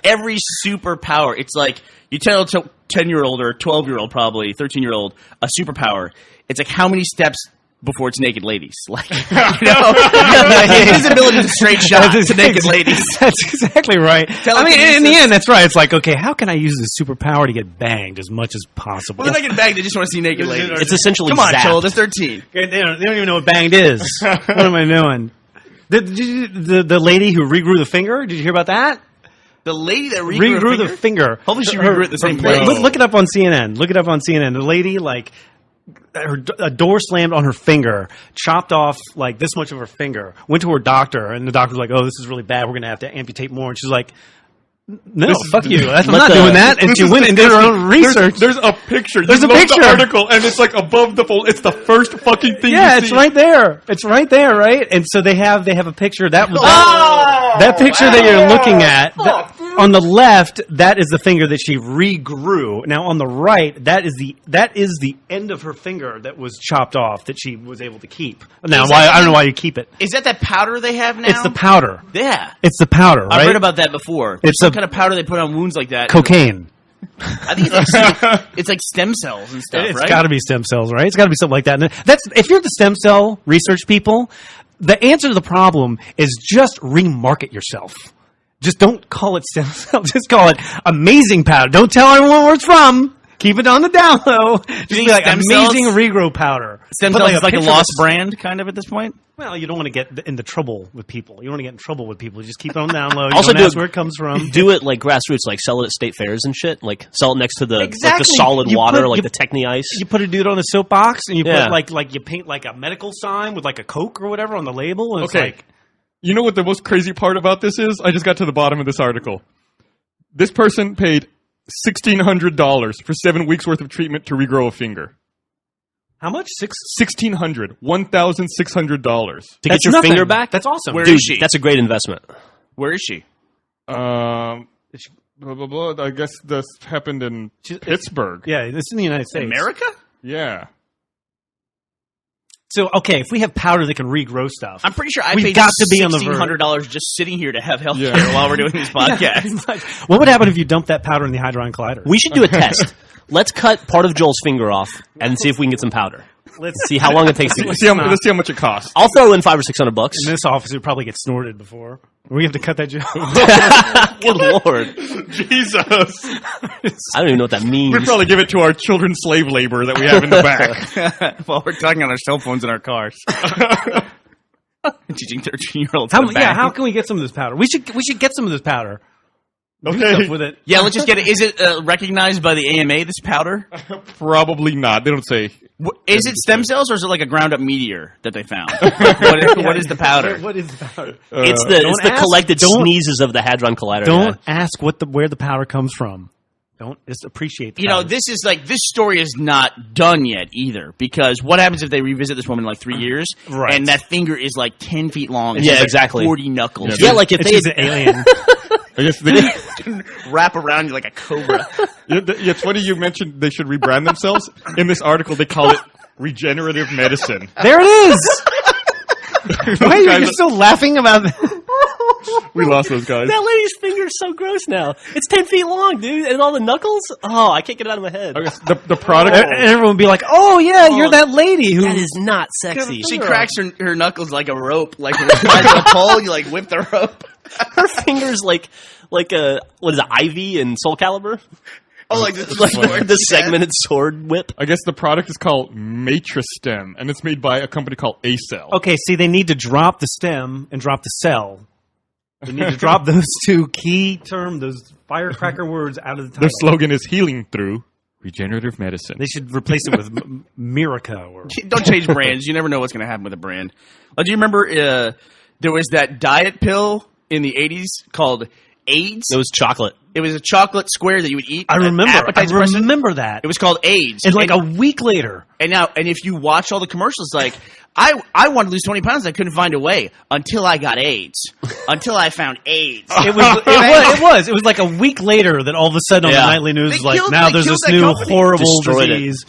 every superpower, it's like you tell a 10-year-old or 12-year-old, probably 13-year-old, a superpower. It's like how many steps before it's naked ladies. Like, the invisibility is a straight shot to naked ladies. That's exactly right. I mean, in the end, that's right. It's like, okay, how can I use this superpower to get banged as much as possible? Well, they're not getting banged. They just want to see naked ladies. It's essentially Come on, zapped. Joel. They're 13. They don't even know what banged is. What am I doing? The lady who regrew the finger, did you hear about that? The lady that Regrew the finger. Hopefully she regrew it the same place. Look it up on CNN. Look it up on CNN. The lady, like, a door slammed on her finger, chopped off like this much of her finger, went to her doctor, and the doctor was like, "Oh, this is really bad. We're going to have to amputate more." And she's like, "No, fuck you. I'm not doing that." And she went and did her own research. There's a picture. There's You a load picture. the article, and it's like above the fold. It's the first fucking thing Yeah, you it's see. right there. It's right there, right? And so they have a picture. That was that picture that you're looking at. On the left, that is the finger that she regrew. Now on the right, that is the end of her finger that was chopped off that she was able to keep. Now, I don't know why you keep it. Is that powder they have now? It's the powder. Yeah. It's the powder, right? I've read about that before. There's It's some a- kind of powder they put on wounds like that. cocaine. I think it's like stem cells and stuff, It's right? got to be stem cells, right? It's got to be something like that. And that's if you're the stem cell research people, the answer to the problem is just remarket yourself. Just don't call it stem cell. Just call it amazing powder. Don't tell everyone where it's from. Keep it on the down low. Just be like stem amazing cells? regrow powder. Stem Put cells is like a picture lost of- brand, kind of, at this point? Well, you don't want to get into trouble with people. You don't want to get in trouble with people. Just keep it on the down low. You Also don't do ask it- where it comes from. Do it like grassroots, like sell it at state fairs and shit. Like sell it next to the like the Exactly. solid You water, put- like you- the Techni Ice. You put a dude on a soapbox and you Yeah. put like you paint like a medical sign with like a Coke or whatever on the label. And Okay. it's like, You know what the most crazy part about this is? I just got to the bottom of this article. This person paid $1,600 for 7 weeks worth of treatment to regrow a finger. how much? $1,600. $1,600. To get your nothing. finger back? That's awesome. Where Dude, is she? that's a great investment. Where is she? Blah, blah, blah. I guess this happened in Pittsburgh. Yeah, it's in the United States. America? Yeah. So, okay, if we have powder that can regrow stuff, I'm pretty sure I We've paid got to be on the verge. $1,600 just sitting here to have health care Yeah. while we're doing this podcast. pretty much. What would happen if you dumped that powder in the Hadron Collider? We should do a test. Let's cut part of Joel's finger off and see if we can get some powder. Let's See how long it takes to Let's see how much it costs. I'll throw in $500 or $600. In this office, it would probably get snorted before. We have to cut that joke. Good lord. Jesus. I don't even know what that means. We'd probably give it to our children slave labor that we have in the back. While we're talking on our cell phones in our cars. Teaching 13-year-olds How can we get some of this powder? We should get some of this powder. Do Okay. stuff with it. Yeah, let's just get it. Is it recognized by the AMA, this powder? Probably not. They don't say. Is it stem cells or is it like a ground-up meteor that they found? What is the powder? What is the powder? It's the ask- collected don't- sneezes of the Hadron Collider. Don't guy. ask where the powder comes from. Don't just appreciate the You know, powder. this story is not done yet either, because what happens if they revisit this woman in like 3 years, Right. and that finger is like 10 feet long, and Yeah, she has, like, exactly. 40 knuckles, Yeah, like if it's they just an alien. I guess they, wrap around you like a cobra. it's funny you mentioned they should rebrand themselves. In this article, they call it regenerative medicine. There it is. Why are you Guys- just still laughing about that? We lost those guys. That lady's finger is so gross now. It's 10 feet long, dude, and all the knuckles. Oh, I can't get it out of my head. I guess the product. And everyone would be like, "Oh yeah, you're that lady who." That is not sexy. She cracks her knuckles like a rope, like when you tie a pole, you like whip the rope. Her fingers like a what is it, Ivy and Soul Calibur? Oh, like this Like the segmented sword whip. I guess the product is called Matristem, and it's made by a company called Acell. Okay, see, they need to drop the stem and drop the cell. They need to drop those two key those firecracker words out of the title. Their slogan is healing through regenerative medicine. They should replace it with Miraca or Don't change brands. You never know what's going to happen with a brand. Do you remember there was that diet pill in the 80s called AIDS? It was chocolate. It was a chocolate square that you would eat. I an remember. appetite suppressant. That. It was called AIDS. And like a week later, and if you watch all the commercials, like I wanted to lose 20 pounds, I couldn't find a way until I got AIDS. Until I found AIDS. it was like a week later that all of a sudden on Yeah. the nightly news They was like, killed- now they there's killed this that new company. horrible Destroyed it. disease.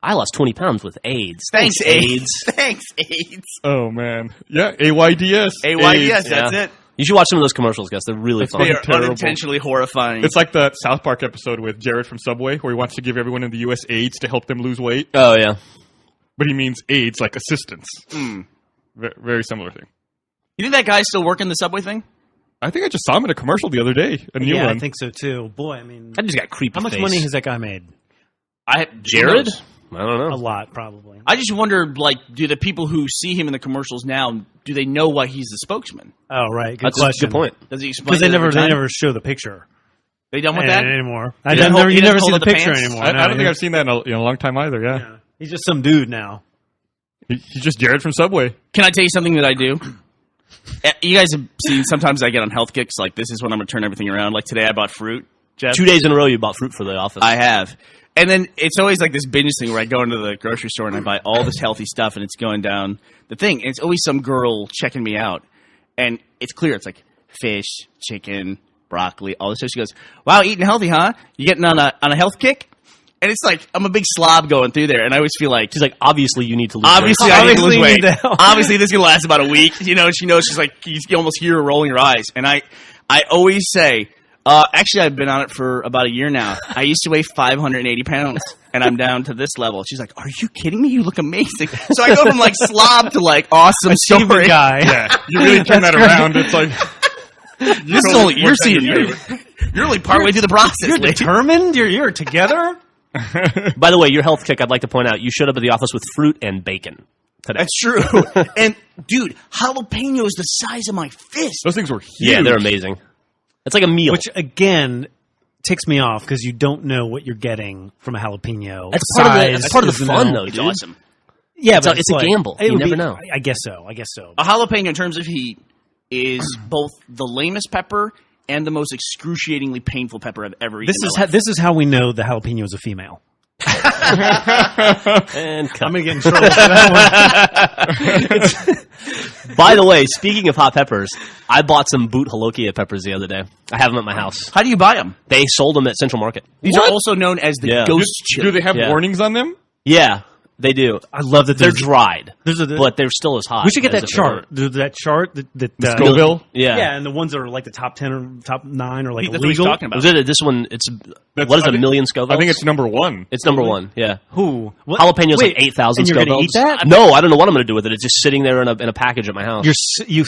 I lost 20 pounds with AIDS. Thanks, AIDS. AIDS. Thanks, AIDS. Oh man, yeah, AYDS. AYDS, that's Yeah. it. You should watch some of those commercials, guys. They're really That's fun. They are terrible. unintentionally horrifying. It's like the South Park episode with Jared from Subway, where he wants to give everyone in the U.S. AIDS to help them lose weight. Oh, yeah. but he means aids, like assistance. Very similar thing. You think that guy's still working the subway thing? I think I just saw him in a commercial the other day. A new Yeah, one. I think so too. Boy, I mean, I just got creepy. how much face. money has that guy made? Jared? Who knows? I don't know. A lot, probably. I just wonder, like, do the people who see him in the commercials now, do they know why he's the spokesman? Oh, right. Good That's a question. good point. Does he explain? Because they it every never time? show the picture They done with that? anymore. He doesn't hold- You he never doesn't see hold the up the picture pants? anymore. I No, don't think I've seen that in a long time either. Yeah, Yeah. He's just some dude now. He's just Jared from Subway. Can I tell you something that I do? You guys have seen, sometimes I get on health kicks, like, this is when I'm going to turn everything around. Like, today I bought fruit, Jeff. 2 days in a row, you bought fruit for the office. I have. And then it's always like this binge thing where I go into the grocery store and I buy all this healthy stuff and it's going down the thing. And it's always some girl checking me out. And it's clear. It's like fish, chicken, broccoli, all this stuff. She goes, wow, eating healthy, huh? You getting on a health kick? And it's like, I'm a big slob going through there. And I always feel like, She's like, obviously you need to lose obviously weight. I need to lose Obviously you weight. need to help. Obviously this is going to last about a week. You know, she knows, she's like, you almost hear her rolling her eyes. And I always say, actually, I've been on it for about a year now. I used to weigh 580 pounds, and I'm down to this level. She's like, are you kidding me? You look amazing. So I go from, like, slob to, like, awesome Achievement story. guy. Yeah, you really turn that around. It's like This is only, you're seeing, you're only partway through the process. You're lady. determined? You're together? By the way, your health kick, I'd like to point out, you showed up at the office with fruit and bacon today. That's true. And, dude, jalapenos the size of my fist. those things were huge. Yeah, they're amazing. It's like a meal. Which, again, ticks me off because you don't know what you're getting from a jalapeno. That's part of the- Size that's part of the is fun, no- though, It's dude. awesome. Yeah, It's a- but it's a gamble. it You would never be- know. I guess so. A jalapeno, in terms of heat, is both the lamest pepper and the most excruciatingly painful pepper I've ever eaten. This is how we know the jalapeno is a female. And cut. I'm gonna get in trouble for that one. By the way, speaking of hot peppers, I bought some boot Holokia peppers the other day. I have them at my house. How do you buy them? They sold them at Central Market. These are also known as the Yeah. ghost chili. Do they have Yeah. warnings on them? Yeah, they do. I love that They're there's dried, there's a- but they're still as hot. We should get as that if they were- chart. There's that chart that Scoville? Yeah. and the ones that are like the top 10 or top 9 or like That's what he's illegal. talking about. Was it this one? It's That's- what is I it, a think- million Scoville? I think it's number one. It's number one. Yeah. Who? What? Jalapeno's Wait, like 8,000 and you're Scoville. gonna eat that? No, I don't know what I'm going to do with it. It's just sitting there in a package at my house. So you.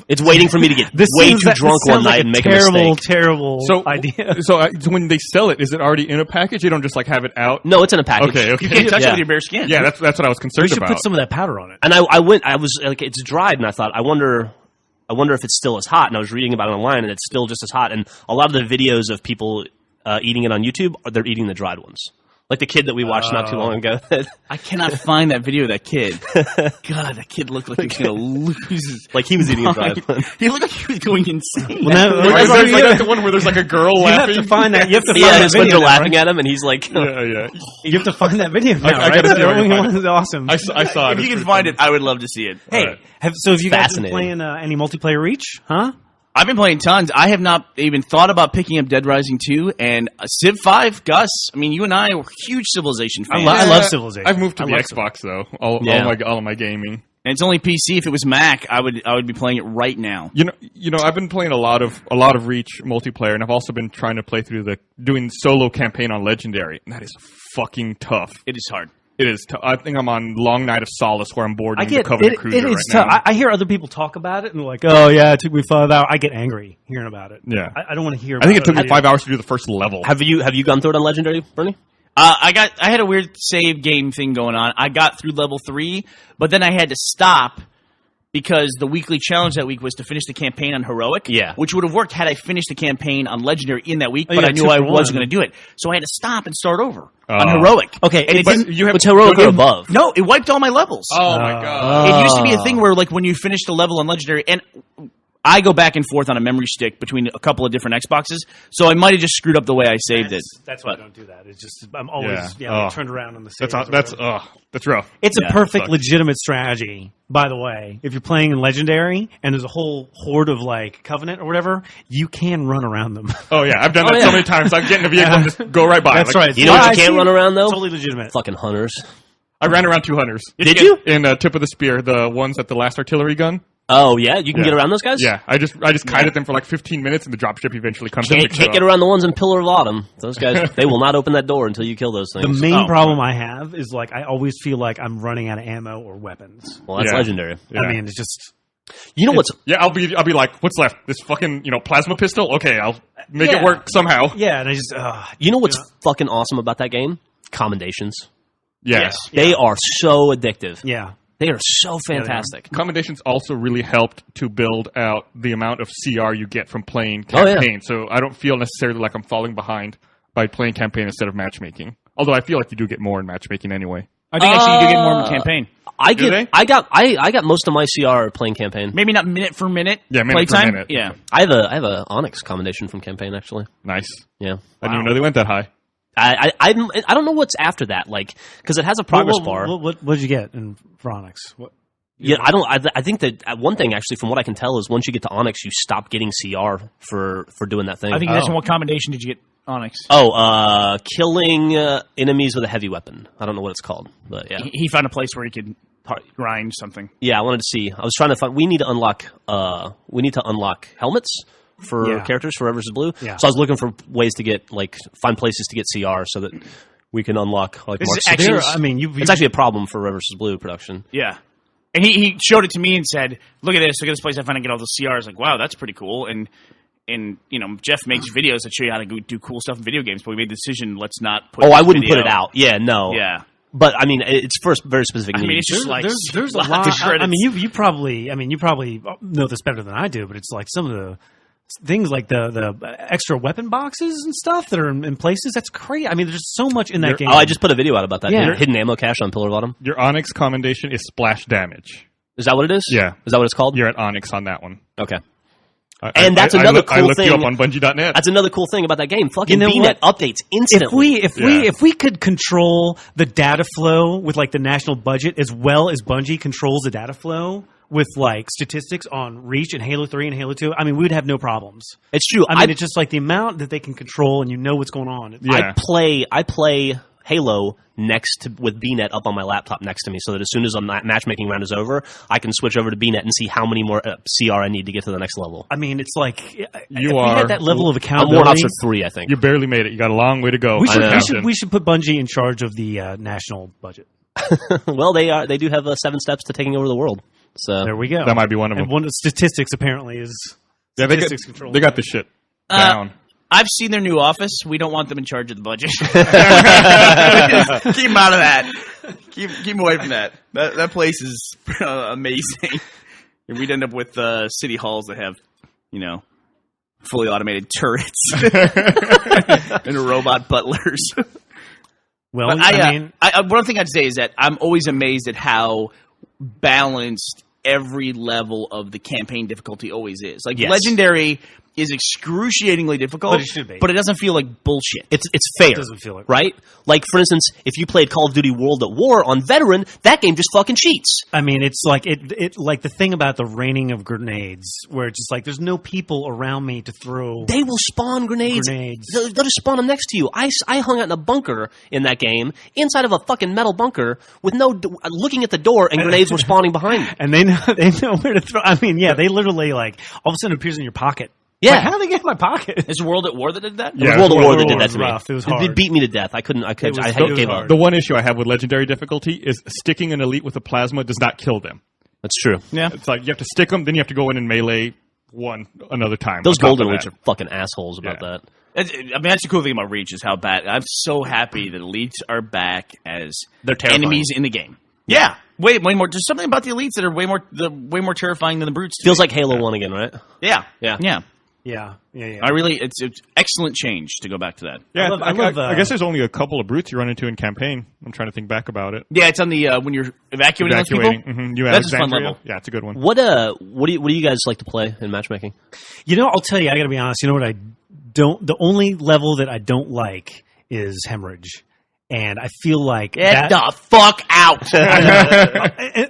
It's waiting for me to get This way seems too drunk this one sounds like night and make a terrible, mistake. terrible So idea. So when they sell it, is it already in a package? You don't just like have it out. No, it's in a package. Okay. You can't touch it Yeah. with your bare skin. Yeah, that's what I was We concerned should about. put some of that powder on it. And I was like, it's dried, and I thought, I wonder if it's still as hot. And I was reading about it online, and it's still just as hot. And a lot of the videos of people eating it on YouTube, they're eating the dried ones. Like the kid that we watched not too long ago. I cannot find that video of that kid. God, that kid looked like he was going to lose his Like he was eating a dried one. He looked like he was going insane. Well, now- Wait, that's is what that the one where there's like a girl you have laughing? to find that. You have to find Yeah, that his friends video. are now, laughing right? at him, and he's like, Yeah. You have to find that video. Now, I right? gotta see if I That can find one it. is awesome. I saw it. If you can find it, I would love to see it. Hey, Alright. have you guys been Fascinating. playing any multiplayer Reach? Huh? I've been playing tons. I have not even thought about picking up Dead Rising 2 and Civ 5. Gus, I mean, you and I were huge Civilization fans. I love Civilization. I've moved to I the love Xbox though. All of my gaming. And it's only PC. If it was Mac, I would be playing it right now. You know, I've been playing a lot of Reach multiplayer, and I've also been trying to play through doing solo campaign on Legendary, and that is fucking tough. It is hard. It is. I think I'm on Long Night of Solace, where I'm boarding I get the Covenant it. Cruiser It's right tough. now. I hear other people talk about it and they're like, "Oh yeah, it took me 5 hours." I get angry hearing about it. Yeah. I don't want to hear. I think it about took me 5 hours to do the first level. have you gone through it on Legendary, Bernie? I had a weird save game thing going on. I got through level 3, but then I had to stop because the weekly challenge that week was to finish the campaign on Heroic. Yeah. Which would have worked had I finished the campaign on Legendary in that week, Oh, but yeah, I knew 2 I for wasn't 1. going to do it. So I had to stop and start over on Oh. Heroic. Okay, and it But didn't. you have What's Heroic or above? No, it wiped all my levels. Oh my god! It used to be a thing where, like, when you finished a level on Legendary, and I go back and forth on a memory stick between a couple of different Xboxes, so I might have just screwed up the way I saved it. That's why I But- don't do that. It's just I'm always turned around on the. That's saves or that's whatever. that's rough. It's Yeah, a perfect, sucks. legitimate strategy, by the way. If you're playing in Legendary and there's a whole horde of like Covenant or whatever, you can run around them. Oh yeah, I've done that Oh, so yeah. many times. I get in a vehicle and just go right by. That's Like, right. You know what I you can't see. run around, though? Totally legitimate. Fucking hunters. I ran around 2 hunters. Did you? In Tip of the Spear, the ones at the last artillery gun. Oh yeah, you can get around those guys. Yeah, I just kited them for like 15 minutes, and the dropship eventually comes in. Can't get around the ones in Pillar of Autumn. Those guys, they will not open that door until you kill those things. The main problem I have is like I always feel like I'm running out of ammo or weapons. Well, that's legendary. Yeah. I mean, it's just You know what's Yeah, I'll be like, what's left? This fucking plasma pistol? Okay, I'll make it work somehow. yeah, and I just you know what's fucking awesome about that game? Commendations. Yeah. They are so addictive. yeah. They are so fantastic. Commendations also really helped to build out the amount of CR you get from playing Oh, yeah. campaign. So I don't feel necessarily like I'm falling behind by playing campaign instead of matchmaking. Although I feel like you do get more in matchmaking anyway. I think actually you do get more in the campaign. I got most of my CR playing campaign. Maybe not minute for minute. Yeah, minute for playtime. minute. Yeah. I have a Onyx commendation from campaign actually. Nice. Yeah. I didn't even know they went that high. I don't know what's after that, like because it has a progress bar. What did you get in for Onyx? What? Yeah, I think that one thing actually, from what I can tell, is once you get to Onyx, you stop getting CR for doing that thing. I think that's what combination did you get Onyx? Killing enemies with a heavy weapon. I don't know what it's called, but yeah. He found a place where he could grind something. Yeah, I wanted to see. I was trying to find. We need to unlock helmets for characters for Red vs. Blue. Yeah. So I was looking for ways to find places to get CR so that we can unlock like This Mark is actually- I mean, it's actually a problem for Red vs. Blue production. Yeah. And he showed it to me and said, look at this place I found to get all the CRs. Like, wow, that's pretty cool. And Jeff makes videos that show you how to go do cool stuff in video games, but we made the decision, let's not put I wouldn't put it out. Yeah, no. Yeah. But I mean, it's for very specific needs. I mean, it's just like there's a lots lot. of credits. I mean, you probably know this better than I do, but it's like some of the things like the extra weapon boxes and stuff that are in places. That's crazy. I mean, there's so much in that game. Oh, I just put a video out about that. Yeah. Hidden ammo cache on Pillar of Autumn. Your Onyx commendation is splash damage. Is that what it is? Yeah. Is that what it's called? You're at Onyx on that one. Okay. I looked thing. you up on Bungie.net. That's another cool thing about that game. Fucking what? BNet updates instantly. If we could control the data flow with like the national budget as well as Bungie controls the data flow with like statistics on Reach and Halo 3 and Halo 2, I mean, we would have no problems. It's true. I mean, it's just like the amount that they can control and you know what's going on. Yeah. I play Halo with BNet up on my laptop next to me, so that as soon as a matchmaking round is over, I can switch over to BNet and see how many more CR I need to get to the next level. I mean, it's like if we are- had that level of I'm accountability. Warrant Officer 3, I think. You barely made it. You got a long way to go. We should put Bungie in charge of the national budget. Well, they do have 7 steps to taking over the world. So There we go. That might be one of And them. one of the statistics apparently is Yeah, statistics control. they got the shit down. I've seen their new office. We don't want them in charge of the budget. Keep them out of that. Keep them away from that. That place is amazing. And we'd end up with city halls that have, fully automated turrets and robot butlers. Well, But I mean, one thing I'd say is that I'm always amazed at how balanced every level of the campaign difficulty always is. Like, Yes. Legendary is excruciatingly difficult, But it should be. but it doesn't feel like bullshit. it's fair. It doesn't feel like- right? Like, for instance, if you played Call of Duty World at War on Veteran, that game just fucking cheats. I mean, it's like it like the thing about the raining of grenades, where it's just like there's no people around me to throw. They will spawn grenades. They'll just spawn them next to you. I hung out in a bunker in that game, inside of a fucking metal bunker, with looking at the door, and grenades were spawning behind me. And they know where to throw. I mean, yeah, they literally like all of a sudden it appears in your pocket. Yeah. Like, how did they get in my pocket? Is World at War that did that? It was Yeah, World at War World that at did War that to was me. rough. It was They hard. beat me to death. I gave up. hard. The one issue I have with legendary difficulty is sticking an elite with a plasma does not kill them. That's true. Yeah. It's like you have to stick them, then you have to go in and melee one another time. Those on top golden of elites that. are fucking assholes about Yeah. that. I mean, that's the cool thing about Reach is how bad. I'm so happy that elites are back as They're terrifying. enemies in the game. Yeah, way more. There's something about the elites that are way more terrifying than the brutes. to Feels me. like Halo 1 again, right? yeah. Yeah. It's excellent change to go back to that. Yeah, I I guess there's only a couple of brutes you run into in campaign. I'm trying to think back about it. Yeah, it's on the when you're evacuating those people. New That's a fun Alexandria. level. Yeah, it's a good one. What do you guys like to play in matchmaking? I'll tell you. I got to be honest. You know what I don't? The only level that I don't like is Hemorrhage, and I feel like Get the fuck out!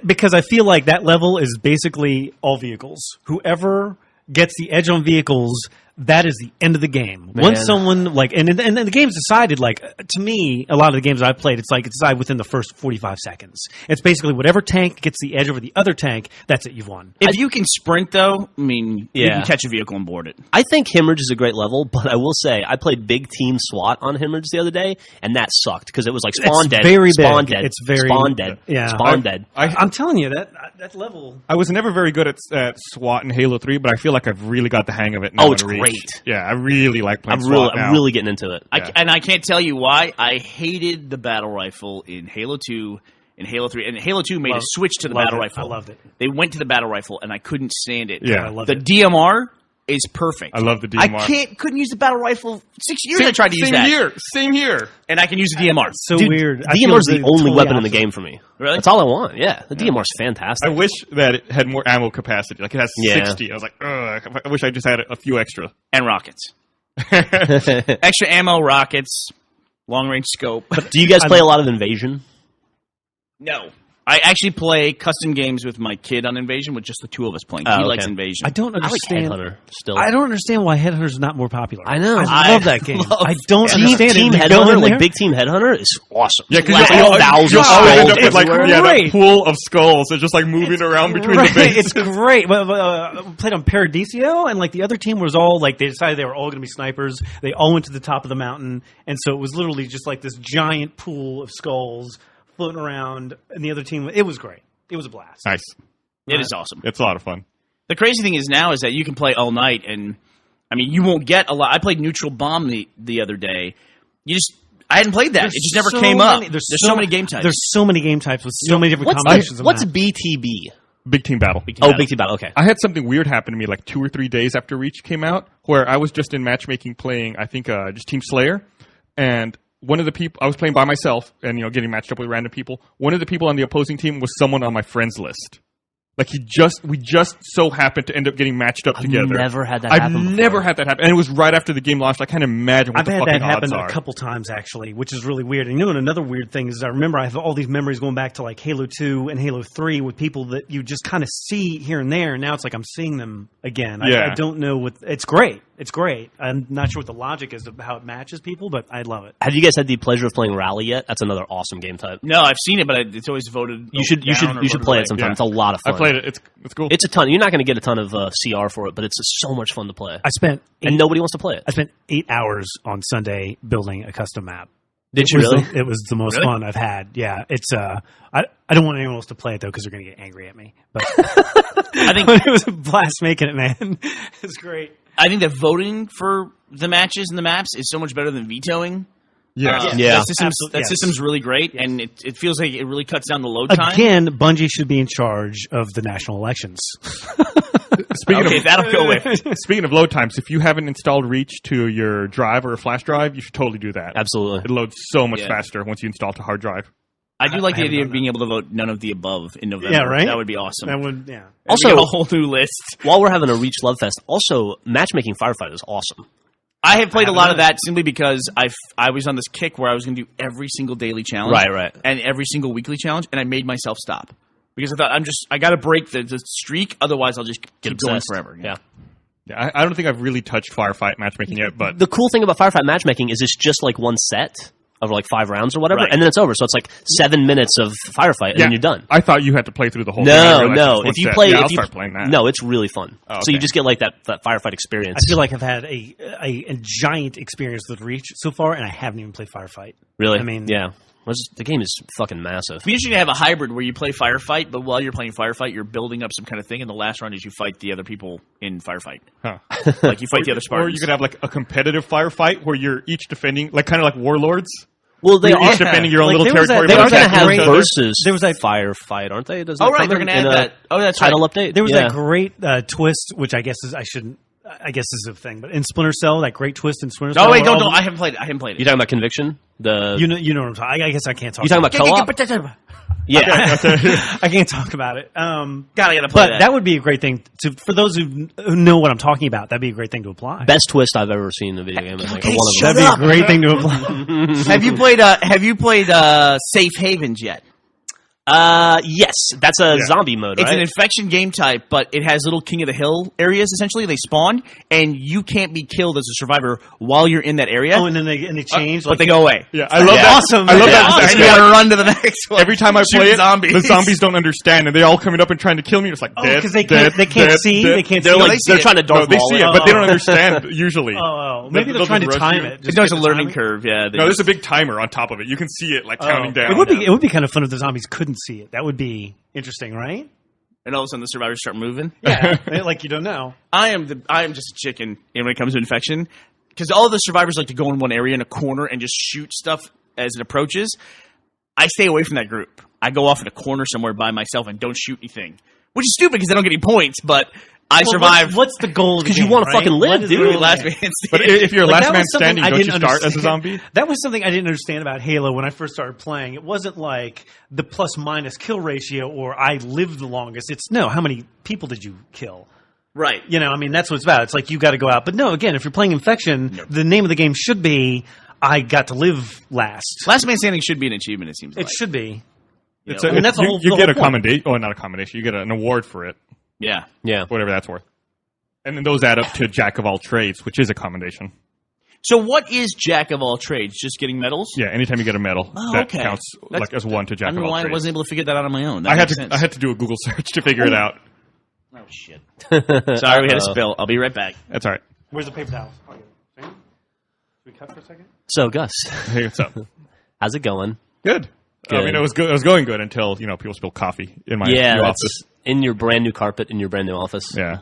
because I feel like that level is basically all vehicles. Whoever gets the edge on vehicles, that is the end of the game. Once someone like, and the game's decided. Like to me, a lot of the games I've played, it's decided within the first 45 seconds. It's basically whatever tank gets the edge over the other tank. That's it. You've won. If you can sprint, though, I mean, you Yeah. can catch a vehicle and board it. I think Hemorrhage is a great level, but I will say I played Big Team SWAT on Hemorrhage the other day, and that sucked because it was like spawn It's dead, very spawn big. dead, It's very- spawn dead, yeah. spawn dead. I'm telling you that level. I was never very good at SWAT in Halo 3, but I feel like I've really got the hang of it now. Oh, it's in Reach. great. Yeah, I really like playing I'm SWAT now. really getting into it. And I can't tell you why. I hated the battle rifle in Halo 2 and Halo 3. And Halo 2 made a switch to the loved battle it. rifle. I loved it. They went to the battle rifle, and I couldn't stand it. Yeah. I loved the it. DMR is perfect. I love the DMR. couldn't use the battle rifle. 6 years I tried to use same that. here. Same here. And I can use the DMR. So Dude, weird. I feel DMR's the only totally weapon in the opposite. game for me. Really? That's all I want. Yeah, the DMR's fantastic. I wish that it had more ammo capacity. Like it has Yeah. 60. I was like, ugh, I wish I just had a few extra. And rockets. Extra ammo, rockets, long range scope. Do you guys play a lot of Invasion? No. I actually play custom games with my kid on Invasion with just the two of us playing. He Oh, likes okay. Invasion. I don't I like understand. Headhunter still. I don't understand why Headhunter's not more popular. I know. I love that game. I don't Team, understand Team it. You go in Headhunter, like there- Big Team Headhunter, is awesome. Yeah, because Like you always 1,000 end skulls up with like everywhere. that Great. pool of skulls. They're just like moving around between Right, the bases. it's great. Well, we played on Paradiso, and like the other team was all like they decided they were all going to be snipers. They all went to the top of the mountain, and so it was literally just like this giant pool of skulls floating around. And the other team, it was great. It was a blast. Nice. It is awesome. It's a lot of fun. The crazy thing is now is that you can play all night, and I mean, you won't get a lot. I played Neutral Bomb the other day. I hadn't played that. There's it just never so came up. many- There's so many game types. There's so many game types with so many different combinations. What's of maps. BTB? Big Team Battle. Oh, Big Team Battle. Okay. I had something weird happen to me like 2 or 3 days after Reach came out, where I was just in matchmaking playing, I think, just Team Slayer, and one of the people I was playing by myself, and getting matched up with random people. One of the people on the opposing team was someone on my friends list. Like we just so happened to end up getting matched up together. never had that I've happen before. never had that happen, and it was right after the game launched. I can't imagine what I've the had fucking that happen odds a are. couple times actually, which is really weird. And another weird thing is I remember I have all these memories going back to like Halo 2 and Halo 3 with people that you just kind of see here and there. And now it's like I'm seeing them again. Yeah. I don't know what. It's great. It's great. I'm not sure what the logic is of how it matches people, but I love it. Have you guys had the pleasure of playing Rally yet? That's another awesome game type. no, I've seen it, but it's always voted. You should voted play away. it sometime. Yeah. It's a lot of fun. I played it. It's cool. It's a ton. You're not going to get a ton of CR for it, but it's so much fun to play. I spent And nobody wants to play it. I spent 8 hours on Sunday building a custom map. Did It you was really? It was the most fun I've had. Yeah, it's I don't want anyone else to play it though because they're going to get angry at me. But I think it was a blast making it, man. It's great. I think that voting for the matches and the maps is so much better than vetoing. yeah. Yeah. Absolutely, yes. System's really great, and it feels like it really cuts down the load time. Again, Bungie should be in charge of the national elections. Speaking Okay, of that'll go with. speaking of load times, if you haven't installed Reach to your drive or a flash drive, you should totally do that. Absolutely. It loads so much Yeah. faster once you install it to hard drive. I do like the I idea haven't of being able to vote none of the above in November. Yeah, right? That would be awesome. That would, yeah. Also- That'd be a whole new list. While we're having a Reach Love Fest, also matchmaking Firefight is awesome. I have played a lot of haven't that simply because I was on this kick where I was going to do every single daily challenge, Right. and every single weekly challenge, and I made myself stop because I thought I got to break the streak, otherwise I'll just keep going Obsessed. forever. Yeah. Yeah, I don't think I've really touched Firefight matchmaking yet, but The cool thing about Firefight matchmaking is it's just like one set of like 5 rounds or whatever, Right. and then it's over. So it's like 7 minutes of Firefight, and then you're done. I thought you had to play through the whole thing. I No, realized no. it's one If you set. play, yeah, if I'll you, start playing that. No, it's really fun. Oh, So you okay. just get like that Firefight experience. I feel like I've had a giant experience with Reach so far, and I haven't even played Firefight. Really? I mean- yeah. The game is fucking massive. It'd be interesting to have a hybrid where you play Firefight, but while you're playing Firefight, you're building up some kind of thing, and the last round is you fight the other people in Firefight. Huh. Like you fight the other Spartans. Or you could have like a competitive firefight where you're each defending, like kind of like warlords. Well, they You're are. each defending your own Like, little there was territory. that- They there are was going to that have great- versus there was that- Firefight, aren't they? Doesn't Oh, it right, come they're in going to in add a that. Oh, that's title right. update. There was Yeah. that great twist, which I guess is a thing, but in Splinter Cell, that great twist in Splinter Cell. Oh wait, where don't! all- I haven't played it. I haven't played You it. talking about Conviction? You know what I'm talking. I guess I can't talk. You talking about co-op? Yeah. I can't talk about it. God, I gotta play But that. that would be a great thing for those who know what I'm talking about. That'd be a great thing to apply. Best twist I've ever seen in a video game. I think. Or one of them. That'd be a great thing to apply. Have you played Safe Havens yet? Yes, that's a Yeah. zombie mode, It's right? an infection game type, but it has little King of the Hill areas, essentially. They spawn, and you can't be killed as a survivor while you're in that area, Oh, and then they change. but they go away. Yeah, I love that. Awesome. I love Yeah. that. And you gotta run to the next one. Every time I Shoot play it, zombies. the zombies don't understand, and they're all coming up and trying to kill me. It's like dead, because they dead, can't dead, see. dead. They can't They're see. like they see they're it. trying to No, Darth they Maul see it. it, but they don't understand usually. Maybe they're They'll trying to just rush time you. it. It's always a get the learning timing. curve, yeah. No, there's a big timer on top of it. You can see it like counting down. It would be kind of fun if the zombies couldn't see it. That would be interesting, right? And all of a sudden the survivors start moving. Yeah, like you don't know. I am just a chicken when it comes to infection, because all of the survivors like to go in one area in a corner and just shoot stuff as it approaches. I stay away from that group. I go off in a corner somewhere by myself and don't shoot anything, which is stupid because I don't get any points. But I survive. What's the goal? Because you want to fucking live, dude. Last man But standing. if you're Like, last that man was something standing, I don't you didn't start as a understand. zombie? That was something I didn't understand about Halo when I first started playing. It wasn't like the plus minus kill ratio or I lived the longest. It's no, how many people did you kill? Right. You know, I mean, that's what it's about. It's like you got to go out. But no, again, if you're playing Infection, the name of the game should be I got to live last. Last man standing should be an achievement. It seems It like. should be. It's know, I mean, that's the whole- you the get whole a point. commendation. Oh, not a commendation. You get an award for it, Yeah. Yeah. whatever that's worth. And then those add up to Jack of all trades, which is a commendation. So what is Jack of all trades? Just getting medals? Yeah, anytime you get a medal, Oh, that okay. counts That's- like as one to I Jack don't of know all why I trades. wasn't able to figure that out on my own. That I had makes to sense. do a Google search to figure it out. Oh shit! Sorry, we had a spill. I'll be right back. That's all right. Where's the paper towel? Should we cut for a second? So, Gus, Hey, what's up? how's it going? Good. I Good. mean, it was good. It was going good until people spilled coffee in my Yeah, new that's office. in your brand new carpet in your brand new office. Yeah.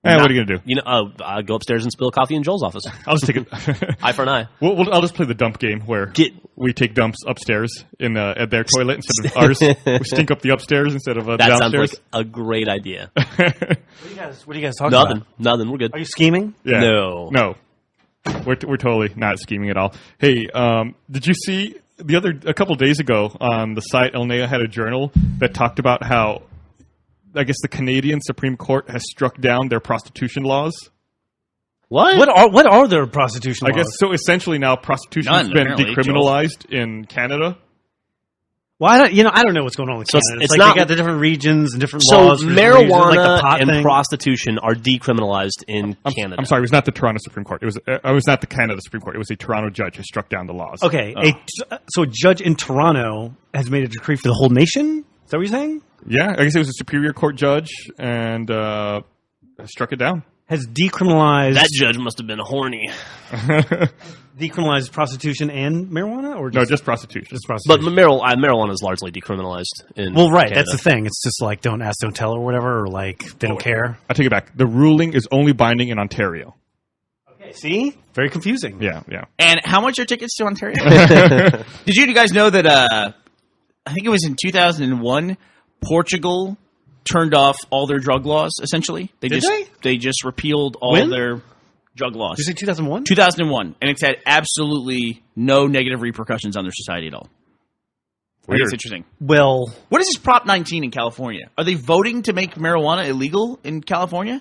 What are you gonna do? You know, I go upstairs and spill coffee in Joel's office. I'll just take it. Eye for an eye. I'll just play the dump game where Get- we take dumps upstairs at their toilet instead of ours. We stink up the upstairs instead of the That sounds downstairs. like a great idea. What are you guys talking about? Nothing. We're good. Are you scheming? Yeah. No. We're totally not scheming at all. Hey, did you see a couple days ago on the site Elnea had a journal that talked about how I guess the Canadian Supreme Court has struck down their prostitution laws. What? What are their prostitution I laws? guess so. Essentially, now prostitution has None, been apparently, decriminalized in Canada. Well, I don't know what's going on with So Canada. it's like not- they got the different regions and different So laws. for different regions, marijuana like the pot and thing. prostitution are decriminalized in Canada. I'm sorry, it was not the Toronto Supreme Court. It was not the Canada Supreme Court. It was a Toronto judge who struck down the laws. Okay, so a judge in Toronto has made a decree for the whole nation. Is that what you're saying? Yeah, I guess it was a Superior Court judge and struck it down. Has decriminalized That judge must have been horny. decriminalized prostitution and marijuana, or No, just prostitution. just But prostitution? marijuana is largely decriminalized in Well, right. Canada. That's the thing. It's just like don't ask, don't tell, or whatever, or like they don't care. I take it back. The ruling is only binding in Ontario. Okay, see, very confusing. Yeah. And how much are tickets to Ontario? Did you guys know that? I think it was in 2001. Portugal turned off all their drug laws. Essentially, Did they just repealed all When? their drug laws. Did you say 2001? 2001, and it's had absolutely no negative repercussions on their society at all. I think Weird. it's interesting. Well, What is this Prop 19 in California? Are they voting to make marijuana illegal in California?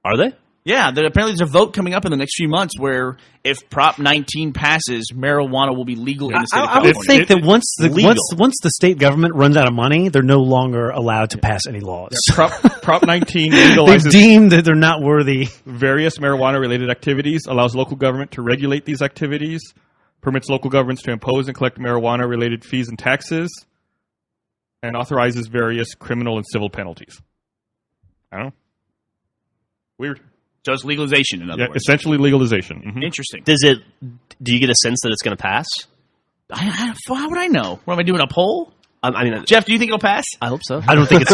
Are they? Yeah, apparently there's a vote coming up in the next few months where if Prop 19 passes, marijuana will be legal in the state of I would California. think that once legal. the state government runs out of money, they're no longer allowed to pass any laws. Prop 19 They've legalizes deemed that they're not worthy. various marijuana-related activities, allows local government to regulate these activities, permits local governments to impose and collect marijuana-related fees and taxes, and authorizes various criminal and civil penalties. I don't know. Weird. So it's legalization, in other Yeah, words. essentially legalization. Mhm. Interesting. Do you get a sense that it's going to pass? How would I know? What am I doing, a poll? I mean, Jeff, do you think it'll pass? I hope so. I don't think it's.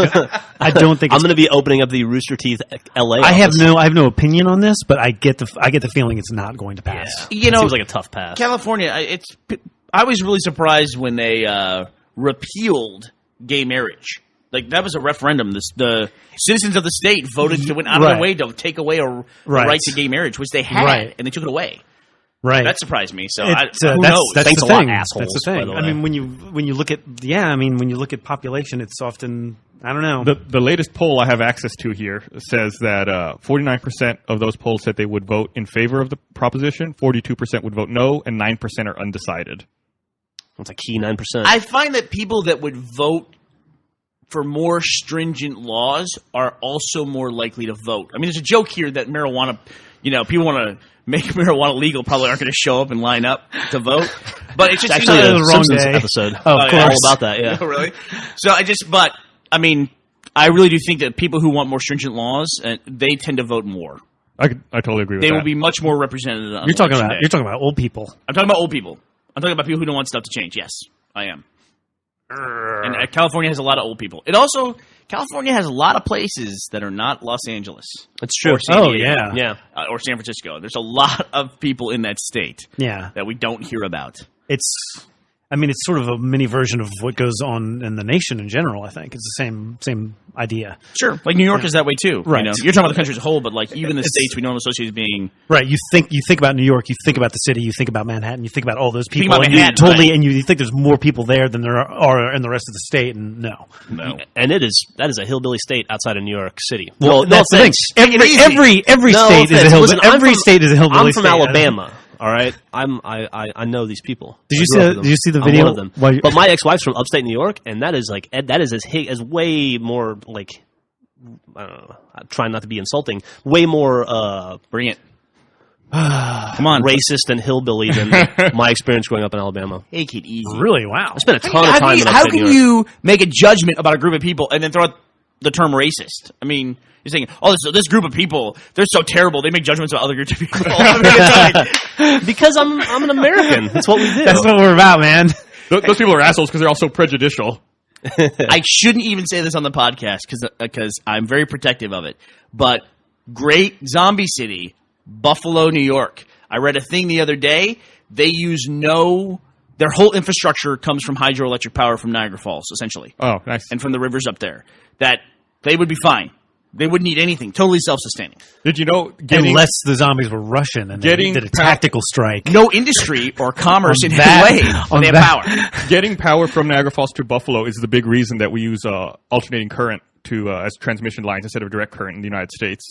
I don't think I'm it's. going to be opening up the Rooster Teeth LA. I have office. no opinion on this, but I get the feeling it's not going to pass. You know, Seems like a tough pass. California, I was really surprised when they repealed gay marriage. Like, that was a referendum. The citizens of the state voted to went out of Right. their way to take away a Right. right to gay marriage, which they had, Right. and they took it away. Right. That surprised me. So It's, who that's, knows? That's Thanks the a lot, thing. assholes, That's the by thing. the I way. mean, when you look at population, it's often I don't know. The latest poll I have access to here says that 49% of those polls said they would vote in favor of the proposition, 42% would vote no, and 9% are undecided. It's a key 9%. I find that people that would vote for more stringent laws are also more likely to vote. I mean, there's a joke here that marijuana, people want to make marijuana legal, probably aren't going to show up and line up to vote. But it's just It's actually the a wrong Simpsons day. episode. Oh, of All course. about that, yeah. Oh, really? So I mean, I really do think that people who want more stringent laws, they tend to vote more. I totally agree with They that. will be much more represented on You're talking election about day. old people. I'm talking about old people. I'm talking about people who don't want stuff to change. Yes, I am. And California has a lot of old people. California has a lot of places that are not Los Angeles. It's true. Or San Oh, Diego, yeah. or San Francisco. There's a lot of people in that state Yeah. that we don't hear about. It's sort of a mini version of what goes on in the nation in general, I think. It's the same idea. Sure, like New York is that way too. Right. You're talking about the country as a whole, but like even the states we don't associate as being. Right. You think about New York, you think about the city, you think about Manhattan, you think about all those people. about and Manhattan, you right. and you think there's more people there than there are in the rest of the state, and no. And that is a hillbilly state outside of New York City. Well, no that's the thing. offense. Every No state is a offense. hillbilly. Listen, I'm Every from- state is a hillbilly. I'm from state. Alabama. All right, I know these people. Did you I grew see up with the- them. did you see the I'm video one of them. while you- But my ex-wife's from upstate New York, and that is as way more like I don't know. I'm trying not to be insulting. Way more Bring it. Come on, racist and hillbilly than my experience growing up in Alabama. Take it easy. Really? Wow. I spent a ton of How time in how upstate can New York. you make a judgment about a group of people and then throw out the term racist? I mean, you're saying, this group of people, they're so terrible, they make judgments about other groups of people. I mean, it's like, Because I'm an American. That's what we do. That's what we're about, man. Those people are assholes because they're all so prejudicial. I shouldn't even say this on the podcast because I'm very protective of it. But great zombie city, Buffalo, New York. I read a thing the other day. They use their whole infrastructure comes from hydroelectric power from Niagara Falls, essentially, Oh, nice. and from the rivers up there. That they would be fine. They wouldn't need anything. Totally self-sustaining. Did you know Unless the zombies were Russian and they Getting did a pow- tactical strike. No industry or commerce On in that- any way. on They have that- power. getting power from Niagara Falls to Buffalo is the big reason that we use alternating current to as transmission lines instead of direct current in the United States?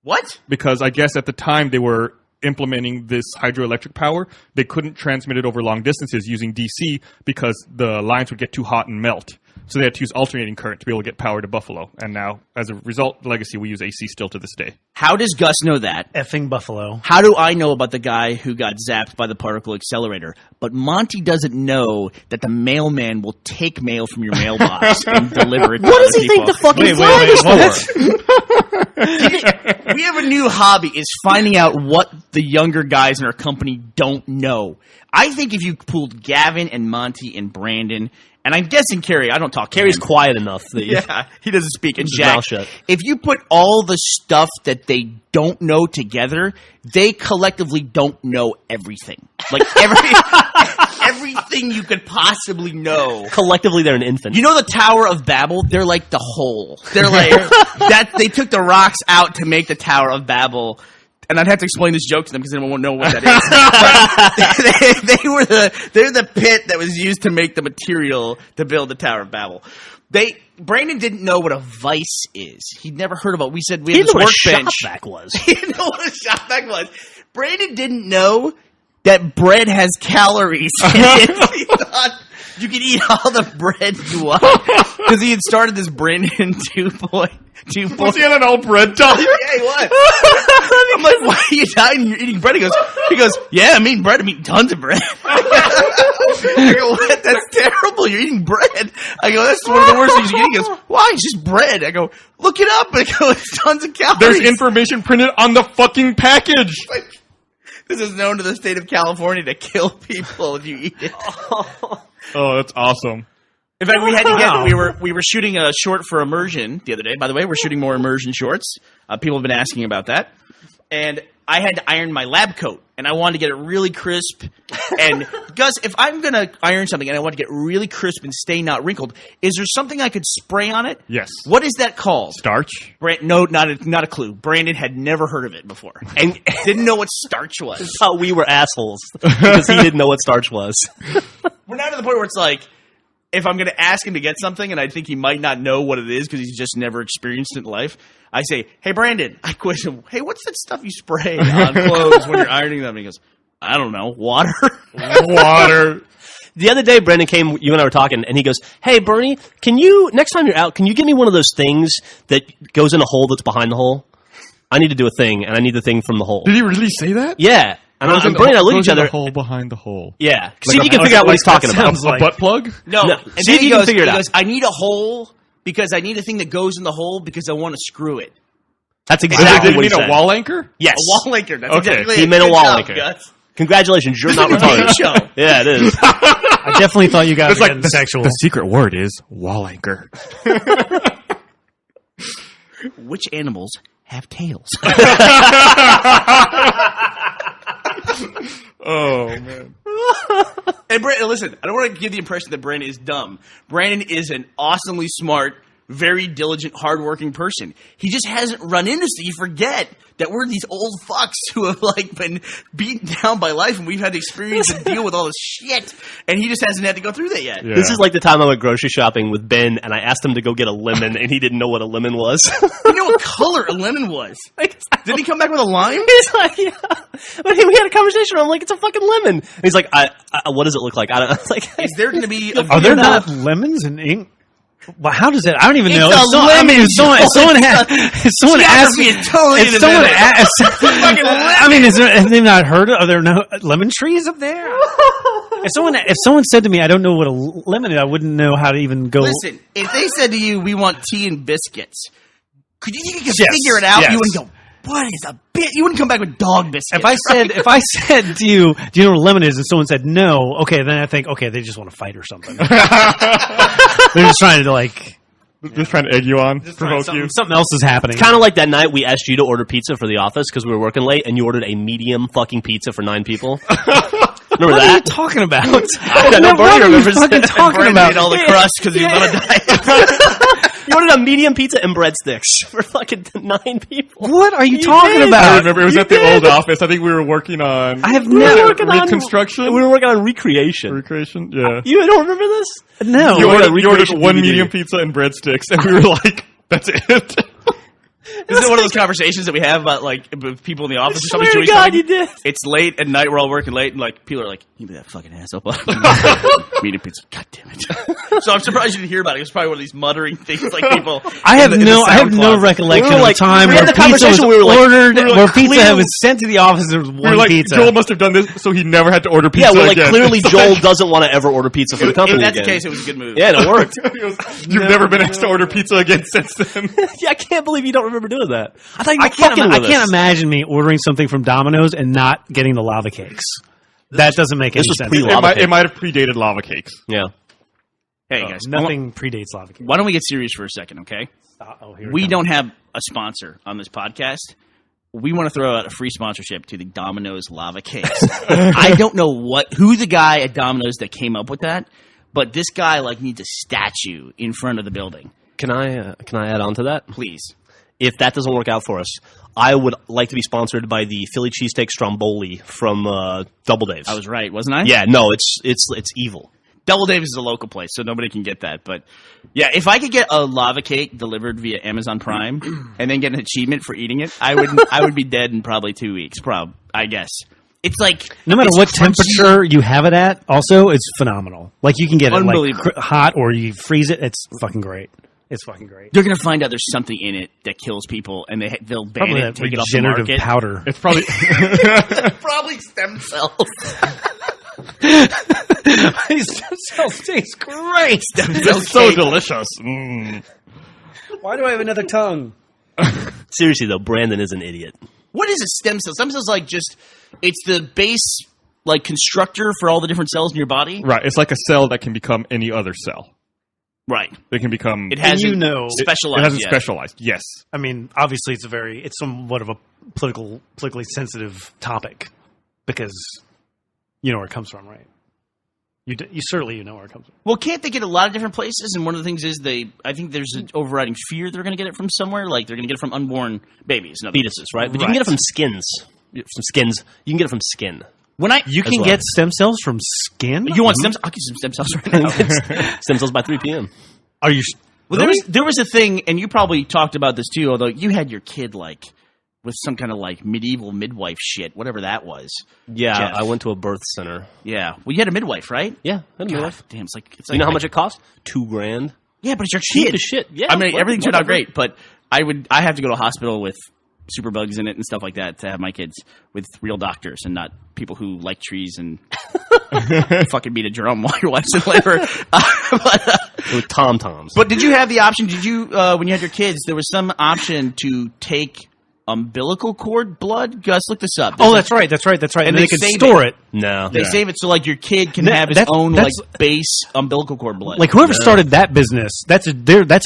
What? Because I guess at the time they were implementing this hydroelectric power, they couldn't transmit it over long distances using DC because the lines would get too hot and melt. So they had to use alternating current to be able to get power to Buffalo. And now, as a result, Legacy, we use AC still to this day. How does Gus know that? Effing Buffalo. How do I know about the guy who got zapped by the particle accelerator? But Monty doesn't know that the mailman will take mail from your mailbox and deliver it to What other does he think people. the fucking Wait, flag is what? for? We have a new hobby, is finding out what the younger guys in our company don't know. I think if you pulled Gavin and Monty and Brandon, and I'm guessing Carrie, I don't talk to Carrie's him. quiet enough that you, Yeah, he doesn't speak. And his Jack, mouth shut. if you put all the stuff that they don't know together, they collectively don't know everything. Like everything you could possibly know. collectively they're an infant. You know the Tower of Babel? They're like the whole. They're like that. They took the rocks out to make the Tower of Babel. And I'd have to explain this joke to them because they won't know what that is. They're the pit that was used to make the material to build the Tower of Babel. Brandon didn't know what a vice is. He'd never heard about. We said we he had didn't know this what a workbench. shop vac was. He didn't know what a shop vac was. Brandon didn't know that bread has calories in it. He thought you could eat all the bread you want because he had started this Brandon 2.2. Was he on an all bread diet? Yeah, he was. I'm like, why are you dying? You're eating bread. He goes, yeah, I'm eating bread. I'm eating tons of bread. I go, what? That's terrible. You're eating bread. I go, that's one of the worst things you can eat. He goes, why? It's just bread. I go, look it up. I go, it's tons of calories. There's information printed on the fucking package. This is known to the state of California to kill people if you eat it. Oh, that's awesome. In fact, we had to Wow. get we were shooting a short for Immersion the other day. By the way, we're shooting more Immersion shorts. People have been asking about that, and I had to iron my lab coat, and I wanted to get it really crisp. And Gus, if I'm gonna iron something and I want to get really crisp and stay not wrinkled, is there something I could spray on it? Yes. What is that called? Starch? No, not a clue. Brandon had never heard of it before, and didn't know what starch was. That's how we were assholes because he didn't know what starch was. We're now to the point where it's like, if I'm going to ask him to get something and I think he might not know what it is because he's just never experienced it in life, I say, hey, Brandon, I question him, hey, what's that stuff you spray on clothes when you're ironing them? And he goes, I don't know, water. Water. The other day, Brandon came, you and I were talking, and he goes, "Hey, Bernie, can you, next time you're out, can you give me one of those things that goes in a hole that's behind the hole? I need to do a thing, and I need the thing from the hole." Did he really say that? Yeah. And Bernie and I look at each other. The hole behind the hole. Yeah. See if you can figure out what he's talking about. sounds like- A butt plug? No. No. And See then if he you can goes, figure it he out. goes, I need a hole because I need a thing that goes in the hole because I want to screw it. That's Did exactly he what he mean said. a wall anchor? Yes. A wall anchor. That's Okay. exactly He it. meant a Good wall job, anchor. Gus. Congratulations, you're not This is a game retarded. show. Yeah, it is. I definitely thought you guys It's were like getting sexual. The secret word is wall anchor. Which animals have tails? Oh, man. And Brandon, listen, I don't want to give the impression that Brandon is dumb. Brandon is an awesomely smart, very diligent, hardworking person. He just hasn't run into so you forget that we're these old fucks who have like been beaten down by life, and we've had to experience and deal with all this shit, and he just hasn't had to go through that yet. Yeah. This is like the time I went grocery shopping with Ben, and I asked him to go get a lemon, and he didn't know what a lemon was. You know what color a lemon was? Didn't he come back with a lime? He's like, yeah. But we had a conversation. I'm like, it's a fucking lemon. And he's like, what does it look like? I was like, Is there going to be a Are there not lemons in ink? Well, how does it? I don't even know. It's a lemon, if someone asked Geography is totally if someone independent. asked, I mean, have they not heard? Are there no lemon trees up there? If someone said to me, I don't know what a lemon is, I wouldn't know how to even go. Listen, if they said to you, we want tea and biscuits, could you think you could Yes, figure it out? yes. You wouldn't go, what is a bit? You wouldn't come back with dog biscuits. If I said to you, do you know what a lemon is? And someone said no, okay, then I think, okay, they just want to fight or something. They're just trying to like Just trying to egg you on, provoke you. something else is happening. kind of like that night we asked you to order pizza for the office because we were working late, and you ordered a medium fucking pizza for 9 people. Remember What are you that? talking about? I don't know, What Bernie are you remembers fucking that. talking Brandon about? ate all the crust because he was on a diet. You ordered a medium pizza and breadsticks for fucking 9 people. What are you You talking did. I about? remember it was You at the did. old office. I think we were working on I have We were never. working on reconstruction. We were working on recreation. recreation. Yeah. You don't remember this? No. You ordered recreation one DVD. medium pizza and breadsticks, and we were like, "That's it." This is one of those conversations that we have about like with people in the office or something. Swear to doing God, something. you did. It's late at night. We're all working late, and like people are like, "You be that fucking asshole." Medium pizza. God damn it! So I'm surprised you didn't hear about it. It was probably one of these muttering things like people. I have in the no. I have sound no closet. recollection We were of like- a time we where had the pizza was conversation, we were like- ordered, we were like, where pizza clearly- was sent to the office. There was We one were like, pizza. Joel must have done this, so he never had to order Yeah, pizza we're like, again. clearly It's Joel doesn't want to ever order pizza for the company If that's again. the case, it was a good move. Yeah, and it worked. He goes, You've never been asked to order pizza again since then. Yeah, I can't believe you don't remember doing that. I thought you were I can't. fucking I with can't us. imagine me ordering something from Domino's and not getting the lava cakes. That doesn't make any was sense. pre-lava. It might have predated lava cakes. Yeah. Hey guys, Nothing predates lava cakes. Why don't we get serious for a second, okay? Here We it comes. don't have a sponsor on this podcast. We want to throw out a free sponsorship to the Domino's lava cakes. I don't know who the guy at Domino's that came up with that, but this guy like needs a statue in front of the building. Can I add on to that? Please. If that doesn't work out for us, I would like to be sponsored by the Philly cheesesteak stromboli from Double Dave's. I was right, wasn't I? Yeah, no, it's evil. Double Dave's is a local place, so nobody can get that. But yeah, if I could get a lava cake delivered via Amazon Prime and then get an achievement for eating it, I would be dead in probably 2 weeks. I guess. It's like No matter it's what crunchy. temperature you have it at, also it's phenomenal. Like you can get it like Unbelievable. hot or you freeze it. It's fucking great. It's fucking great. They're gonna find out there's something in it that kills people, and they'll ban Probably it, that take it off the regenerative market. powder. It's probably Probably stem cells. These stem cells taste great. it's so delicious. Mm. Why do I have another tongue? Seriously though, Brandon is an idiot. What is a stem cell? Stem cells like just it's the base like constructor for all the different cells in your body. Right, it's like a cell that can become any other cell. Right. They can become. It hasn't you know- specialized. It hasn't yet. specialized. Yes. I mean, obviously, it's somewhat of a politically sensitive topic because you know where it comes from, right? You certainly know where it comes from. Well, can't they get a lot of different places? And one of the things is I think there's an overriding fear they're going to get it from somewhere. Like they're going to get it from unborn babies, in other words. Fetuses, right? But you can get it from skins. From skins. You can get it from skin. When You can well. get stem cells from skin. you want stem cells? I'll get some stem cells right now. Stem cells by 3 p.m. Are you? Well, there was a thing, and you probably talked about this too. Although you had your kid like with some kind of like medieval midwife shit, whatever that was. Yeah, Jeff. I went to a birth center. Yeah. Well, you had a midwife, right? Yeah, I had a midwife. Damn, it's like You know how much it cost? $2,000. Yeah, but it's your Cheap kid. as shit. Yeah, I mean, well, everything turned out whatever. great, but I have to go to a hospital with superbugs in it and stuff like that to have my kids with real doctors and not people who like trees and fucking beat a drum while your wife's in labor. With tom-toms. But did you have the option? Did you when you had your kids? There was some option to take umbilical cord blood. Gus, look this up. Oh, that's right. And they can save store it. No. They save it so like your kid can have his That's- own that's- like base umbilical cord blood. Like whoever started that business, that's a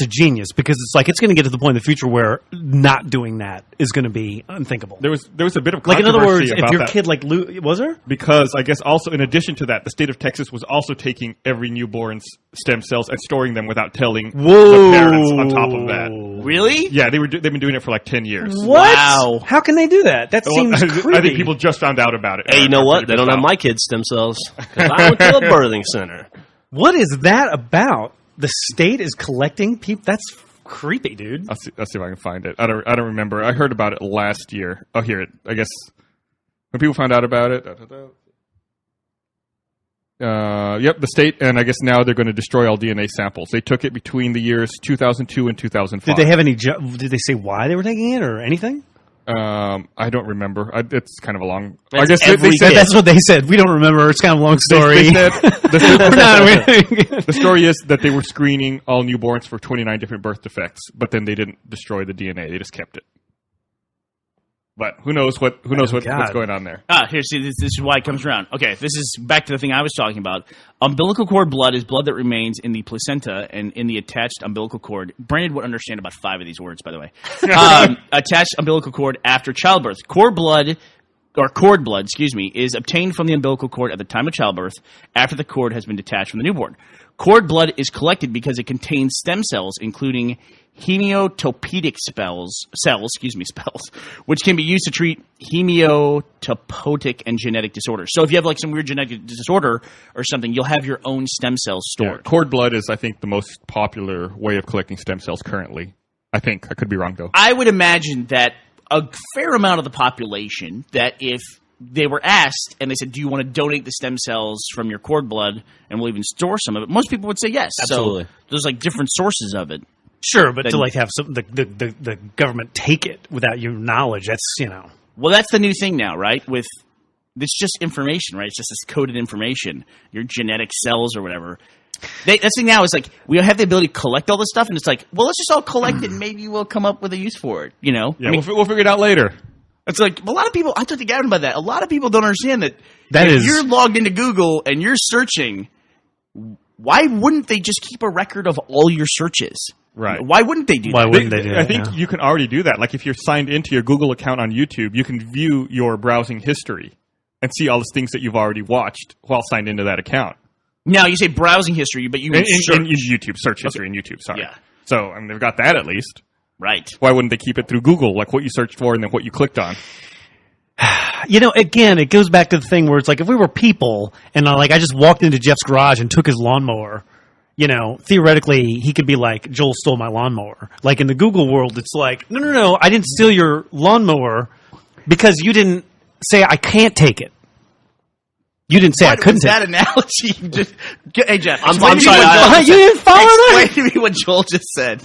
genius because it's like it's going to get to the point in the future where not doing that is going to be unthinkable. There was a bit of Like in other words, controversy if about your that. kid like was there? Because I guess also in addition to that, the state of Texas was also taking every newborn's stem cells and storing them without telling the parents on top of that. really? Yeah, they've been doing it for like 10 years. What? Wow. How can they do that? That seems creepy. I think people just found out about it. Hey, you know what? They don't have my kids' stem cells. 'Cause I went to a birthing center. What is that about? The state is collecting people. That's creepy, dude. I'll see if I can find it. I don't remember. I heard about it last year. Oh, here it. I guess when people found out about it. Yep, the state, and I guess now they're going to destroy all DNA samples. They took it between the years 2002 and 2005. Did they have any? Did they say why they were taking it or anything? I don't remember. It's kind of a long. That's I guess every they said kid. That's what they said. We don't remember. It's kind of a long story. They said We're not- the story is that they were screening all newborns for 29 different birth defects, but then they didn't destroy the DNA. They just kept it. But who knows what's God. going on there? Here, see, this is why it comes around. Okay, this is back to the thing I was talking about. Umbilical cord blood is blood that remains in the placenta and in the attached umbilical cord. Brandon would understand about 5 of these words, by the way. Attached umbilical cord after childbirth. Cord blood, is obtained from the umbilical cord at the time of childbirth after the cord has been detached from the newborn. Cord blood is collected because it contains stem cells, including hematopoietic cells, which can be used to treat hematopoietic and genetic disorders. So if you have like some weird genetic disorder or something, you'll have your own stem cells stored. Cord blood is, I think, the most popular way of collecting stem cells currently. I think. I could be wrong, though. I would imagine that a fair amount of the population, that if they were asked and they said, do you want to donate the stem cells from your cord blood and we'll even store some of it, most people would say yes. Absolutely. So there's like different sources of it. Sure, but Then- to like have some the government take it without your knowledge, that's Well, that's the new thing now, right? With it's just information, right? It's just this coded information, your genetic cells or whatever. That's the thing now is like we have the ability to collect all this stuff, and it's like, well, let's just all collect it, and maybe we'll come up with a use for it. You know? Yeah, I mean, we'll figure it out later. it's like a lot of people. I talked to Gavin about that. A lot of people don't understand that. That if is- you're logged into Google and you're searching. Why wouldn't they just keep a record of all your searches? Right. Why wouldn't they do Why that? wouldn't they do I that? think Yeah. you can already do that. Like if you're signed into your Google account on YouTube, you can view your browsing history and see all the things that you've already watched while signed into that account. Now you say browsing history, but you mean search. In YouTube, search history in YouTube, sorry. Yeah. So, I mean, they've got that at least. Right. Why wouldn't they keep it through Google, like what you searched for and then what you clicked on? Again, it goes back to the thing where it's like if we were people and I just walked into Jeff's garage and took his lawnmower, theoretically he could be like, Joel stole my lawnmower. Like in the Google world, it's like, no, I didn't steal your lawnmower because you didn't say I can't take it. You didn't say I What couldn't was take that it. analogy? Hey, Jeff. I'm explain to me sorry, what Joel You just didn't said. follow that? Explain to me what Joel just said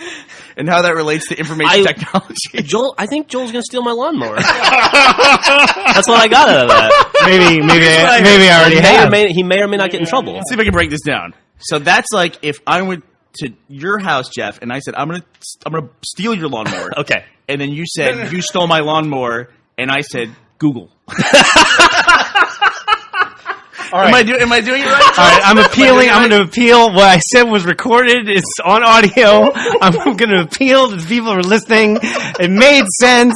and how that relates to information technology. I think Joel's going to steal my lawnmower. That's what I got out of that. Maybe I already have. He may or may not get in trouble. Let's see if I can break this down. So that's like if I went to your house, Jeff, and I said I'm gonna steal your lawnmower. Okay. And then you said you stole my lawnmower, and I said Google. right. Am I doing it right? All right, I'm appealing. I'm going to appeal. What I said was recorded. It's on audio. I'm going to appeal to the people who are listening. It made sense.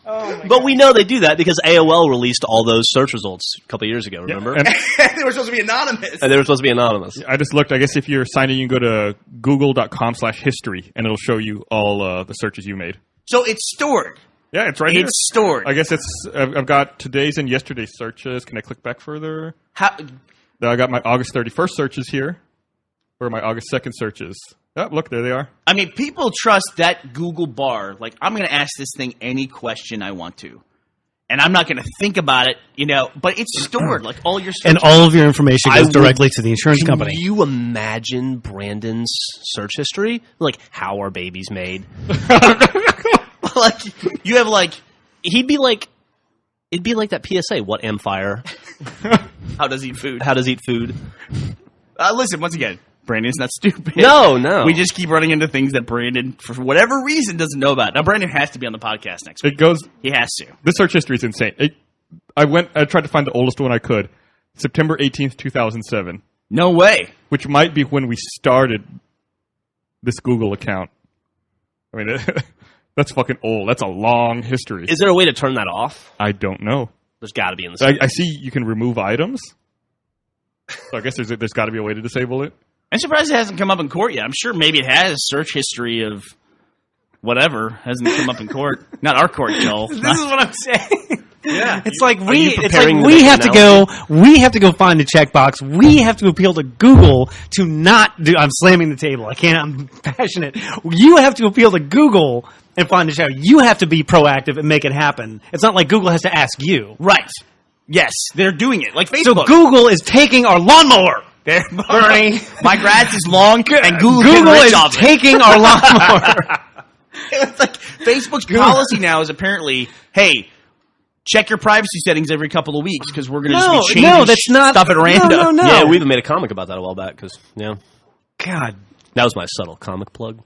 But we know they do that because AOL released all those search results a couple of years ago, remember? And They were supposed to be anonymous. And they were supposed to be anonymous. I just looked. I guess if you're signed in, you can go to google.com/history, and it'll show you all the searches you made. So it's stored. Yeah, it's right here. It's stored. I guess I've got today's and yesterday's searches. Can I click back further? How, Then I got my August 31st searches here, or my August 2nd searches. Oh, look, there they are. I mean, people trust that Google bar. Like, I'm going to ask this thing any question I want to. And I'm not going to think about it, but it's stored. Like, all your And all of your information goes directly to the insurance company. Can you imagine Brandon's search history? Like, how are babies made? like, you have, like... It'd be like that PSA, what Empire? How does eat food? How does eat food? Listen, once again, Brandon's not stupid. No. We just keep running into things that Brandon, for whatever reason, doesn't know about. Now, Brandon has to be on the podcast next week. It goes. He has to. The search history is insane. I tried to find the oldest one I could. September 18th, 2007. No way. Which might be when we started this Google account. I mean, that's fucking old. That's a long history. Is there a way to turn that off? I don't know. There's got to be in the I see you can remove items. So I guess there's got to be a way to disable it. I'm surprised it hasn't come up in court yet. I'm sure maybe it has. Search history of whatever hasn't come up in court. Not our court, Joel. This is what I'm saying. Yeah. It's like we have to go find the checkbox. We have to appeal to Google to not do. I'm slamming the table. I'm passionate. You have to appeal to Google and find the check. You have to be proactive and make it happen. It's not like Google has to ask you. Right. Yes, they're doing it. Like Facebook. So Google is taking our lawnmower. Bernie. My grass is long, and Google is taking our lawnmower. It's like Facebook's policy now is apparently, hey, check your privacy settings every couple of weeks because we're going to just be changing stuff at random. No. Yeah, we even made a comic about that a while back because, God. That was my subtle comic plug.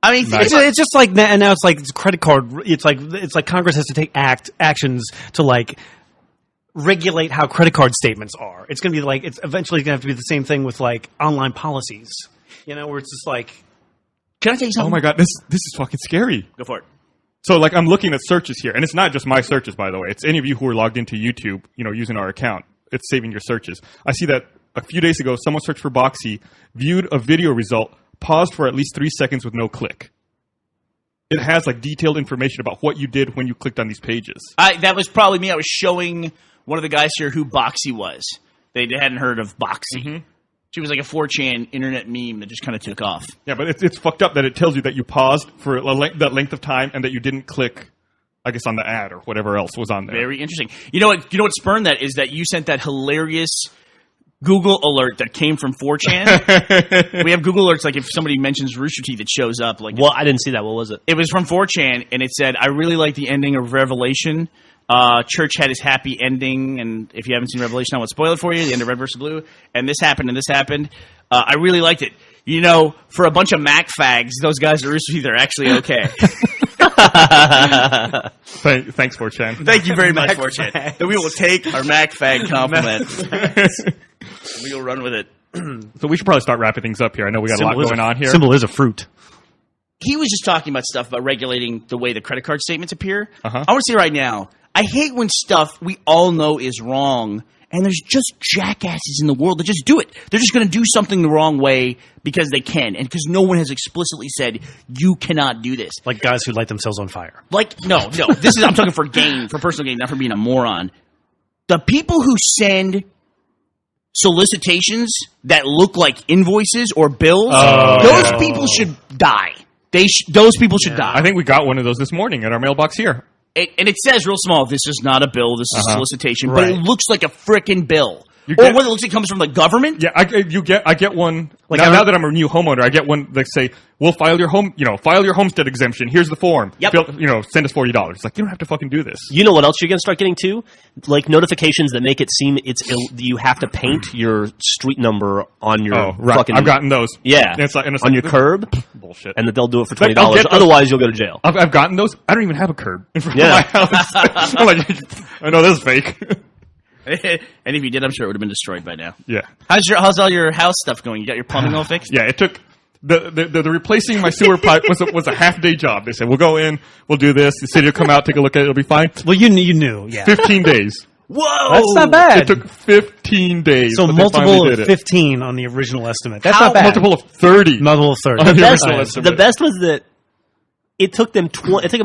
I mean, it's just like, and now it's like it's credit card. It's like Congress has to take actions to like regulate how credit card statements are. It's going to be like, it's eventually going to have to be the same thing with like online policies, where it's just like, can I tell you something? Oh my God, this is fucking scary. Go for it. So like I'm looking at searches here, and it's not just my searches, by the way. It's any of you who are logged into YouTube, using our account. It's saving your searches. I see that a few days ago, someone searched for Boxy, viewed a video result, paused for at least 3 seconds with no click. It has like detailed information about what you did when you clicked on these pages. That was probably me. I was showing one of the guys here who Boxy was. They hadn't heard of Boxy. Mm-hmm. She was like a 4chan internet meme that just kind of took off. Yeah, but it's fucked up that it tells you that you paused for that length of time and that you didn't click, I guess, on the ad or whatever else was on there. Very interesting. You know what spurned that is that you sent that hilarious Google alert that came from 4chan. We have Google alerts like if somebody mentions Rooster Teeth, it shows up. Like, well, I didn't see that. What was it? It was from 4chan, and it said, "I really like the ending of Revelation. Church had his happy ending, and if you haven't seen Revelation, I won't spoil it for you. The end of Red vs. Blue, and this happened, and this happened. I really liked it. For a bunch of Mac fags, those guys at Rooster Teeth are actually okay." Thanks, 4chan. Thank you very much, 4chan. That we will take our Mac fag compliment. We will run with it. So we should probably start wrapping things up here. I know we got a lot going on here. Symbol is a fruit. He was just talking about stuff about regulating the way the credit card statements appear. Uh-huh. I want to say right now, I hate when stuff we all know is wrong, and there's just jackasses in the world that just do it. They're just going to do something the wrong way because they can, and because no one has explicitly said, you cannot do this. Like guys who light themselves on fire. No. I'm talking for gain, for personal gain, not for being a moron. The people who send solicitations that look like invoices or bills, those people should die. Those people should die. I think we got one of those this morning at our mailbox here. And it says real small, this is not a bill, this is a solicitation, right. but it looks like a frickin' bill. Or whether it looks like it comes from the government. Yeah, I get one. Like now that I'm a new homeowner, I get one that say, "We'll file your homestead exemption. Here's the form. Yep. Send us $40." It's like you don't have to fucking do this. You know what else you're gonna start getting too? Like notifications that make it seem you have to paint your street number on your fucking. I've gotten those. Yeah, and it's like on your curb. Bullshit. And that they'll do it for $20. Otherwise, you'll go to jail. I've gotten those. I don't even have a curb in front of my house. I'm like, I know this is fake. And if you did, I'm sure it would have been destroyed by now. Yeah. How's all your house stuff going? You got your plumbing all fixed? Yeah, it took the replacing my sewer pipe was a half-day job. They said, "We'll go in, we'll do this. The city will come out, take a look at it. It'll be fine." Well, you knew, yeah. 15 days. Whoa, that's not bad. It took 15 days. So multiple of 15 on the original estimate. That's not bad. Multiple of 30. Multiple of 30. The best was that it took them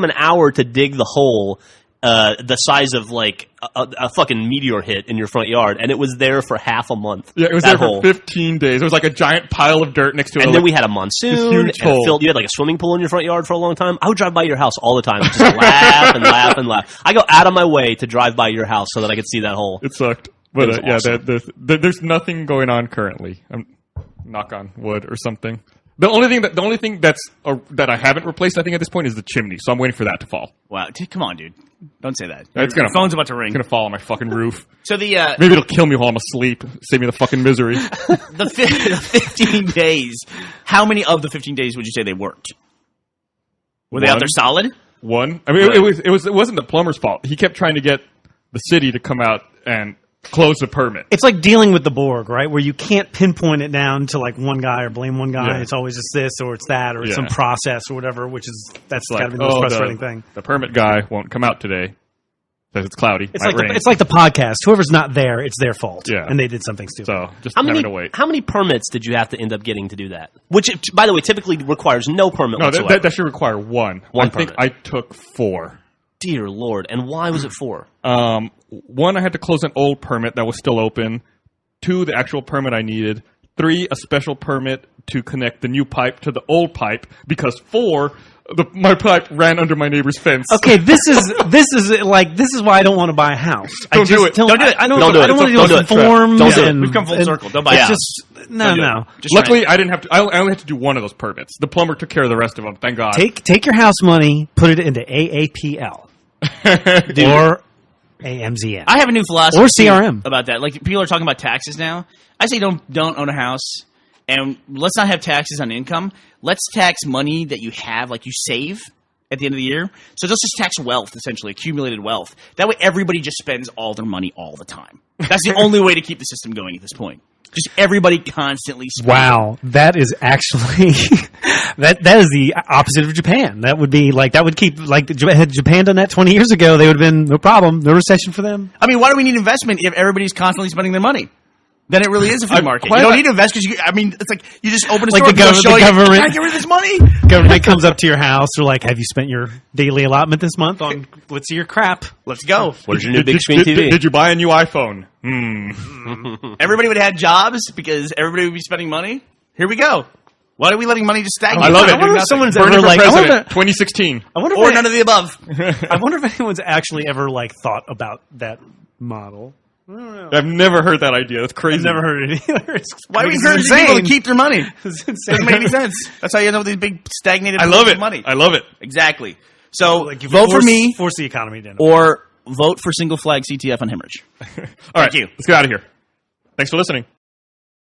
an hour to dig the hole. the size of like a fucking meteor hit in your front yard, and it was there for half a month. Yeah, it was that there hole. for 15 days. It was like a giant pile of dirt next to it. And then we had a monsoon, and huge hole. you had like a swimming pool in your front yard for a long time. I would drive by your house all the time, and just laugh and laugh and laugh. I go out of my way to drive by your house so that I could see that hole. It sucked. But was awesome. there's nothing going on currently. Knock on wood or something. The only thing that I haven't replaced, I think at this point, is the chimney. So I'm waiting for that to fall. Wow, come on, dude. Don't say that. It's Your gonna phone's about to ring. It's gonna fall on my fucking roof. So the Maybe it'll kill me while I'm asleep. Save me the fucking misery. the 15 days. How many of the 15 days would you say they worked? Were they out One. there solid? One. I mean, it wasn't the plumber's fault. He kept trying to get the city to come out and close the permit. It's like dealing with the Borg, right? Where you can't pinpoint it down to like one guy or blame one guy. Yeah. It's always just this or it's that or it's Yeah. some process or whatever, which is that's It's got to be the most frustrating thing. The permit guy won't come out today. Says it's cloudy. It's might like rain. it's like the podcast. Whoever's not there, it's their fault. Yeah. And they did something stupid. So just How having many to wait. how many permits did you have to end up getting to do that? Which, by the way, typically requires no permit No, whatsoever. that should require one. One I think permit. I took 4. Dear Lord! And why was it for? One, I had to close an old permit that was still open. 2, the actual permit I needed. 3, a special permit to connect the new pipe to the old pipe. Because 4, my pipe ran under my neighbor's fence. Okay, this is why I don't want to buy a house. Don't do it. Don't do it. I don't Don't do it. want to Don't deal do with it. forms. Don't do it. and- We've come full and circle. Don't buy a it's house. just no. Just Luckily, I didn't have to. I only had to do one of those permits. The plumber took care of the rest of them. Thank God. Take your house money, put it into AAPL or AMZN. I have a new philosophy Or CRM. about that. Like people are talking about taxes now. I say don't own a house, and let's not have taxes on income. Let's tax money that you have, like you save at the end of the year. So let's just tax wealth, essentially accumulated wealth. That way, everybody just spends all their money all the time. That's the only way to keep the system going at this point. Just everybody constantly spending. Wow, that is actually that is the opposite of Japan. That would be like that would keep like had Japan done that 20 years ago, they would have been no problem, no recession for them. I mean, why do we need investment if everybody's constantly spending their money? Then it really is a free market. why You don't not- need to invest because it's like you just open a Like store. the and they'll show you, government- "Can I get rid of this money? Government comes up to your house, they're like, "Have you spent your daily allotment this month on let's see your crap?" Let's go." What is your new big screen TV? Did you buy a new iPhone? Everybody would have had jobs because everybody would be spending money. Here we go. Why are we letting money just stagnate? I love it. I wonder if someone's Bernie ever for like, I president, wonder, 2016. I wonder Or if none of the above. I wonder if anyone's actually ever like thought about that model. I've never heard that idea. That's crazy. I've never heard it either. It's, Why are we it's encouraging people to insane. keep their money? It's Doesn't insane. make any sense. That's how you end up with these big stagnated I pools love of it. money. I love it. Exactly. So Like you vote for me force the economy down. or vote for single flag CTF on hemorrhage. All right, you. let's get out of here. Thanks for listening.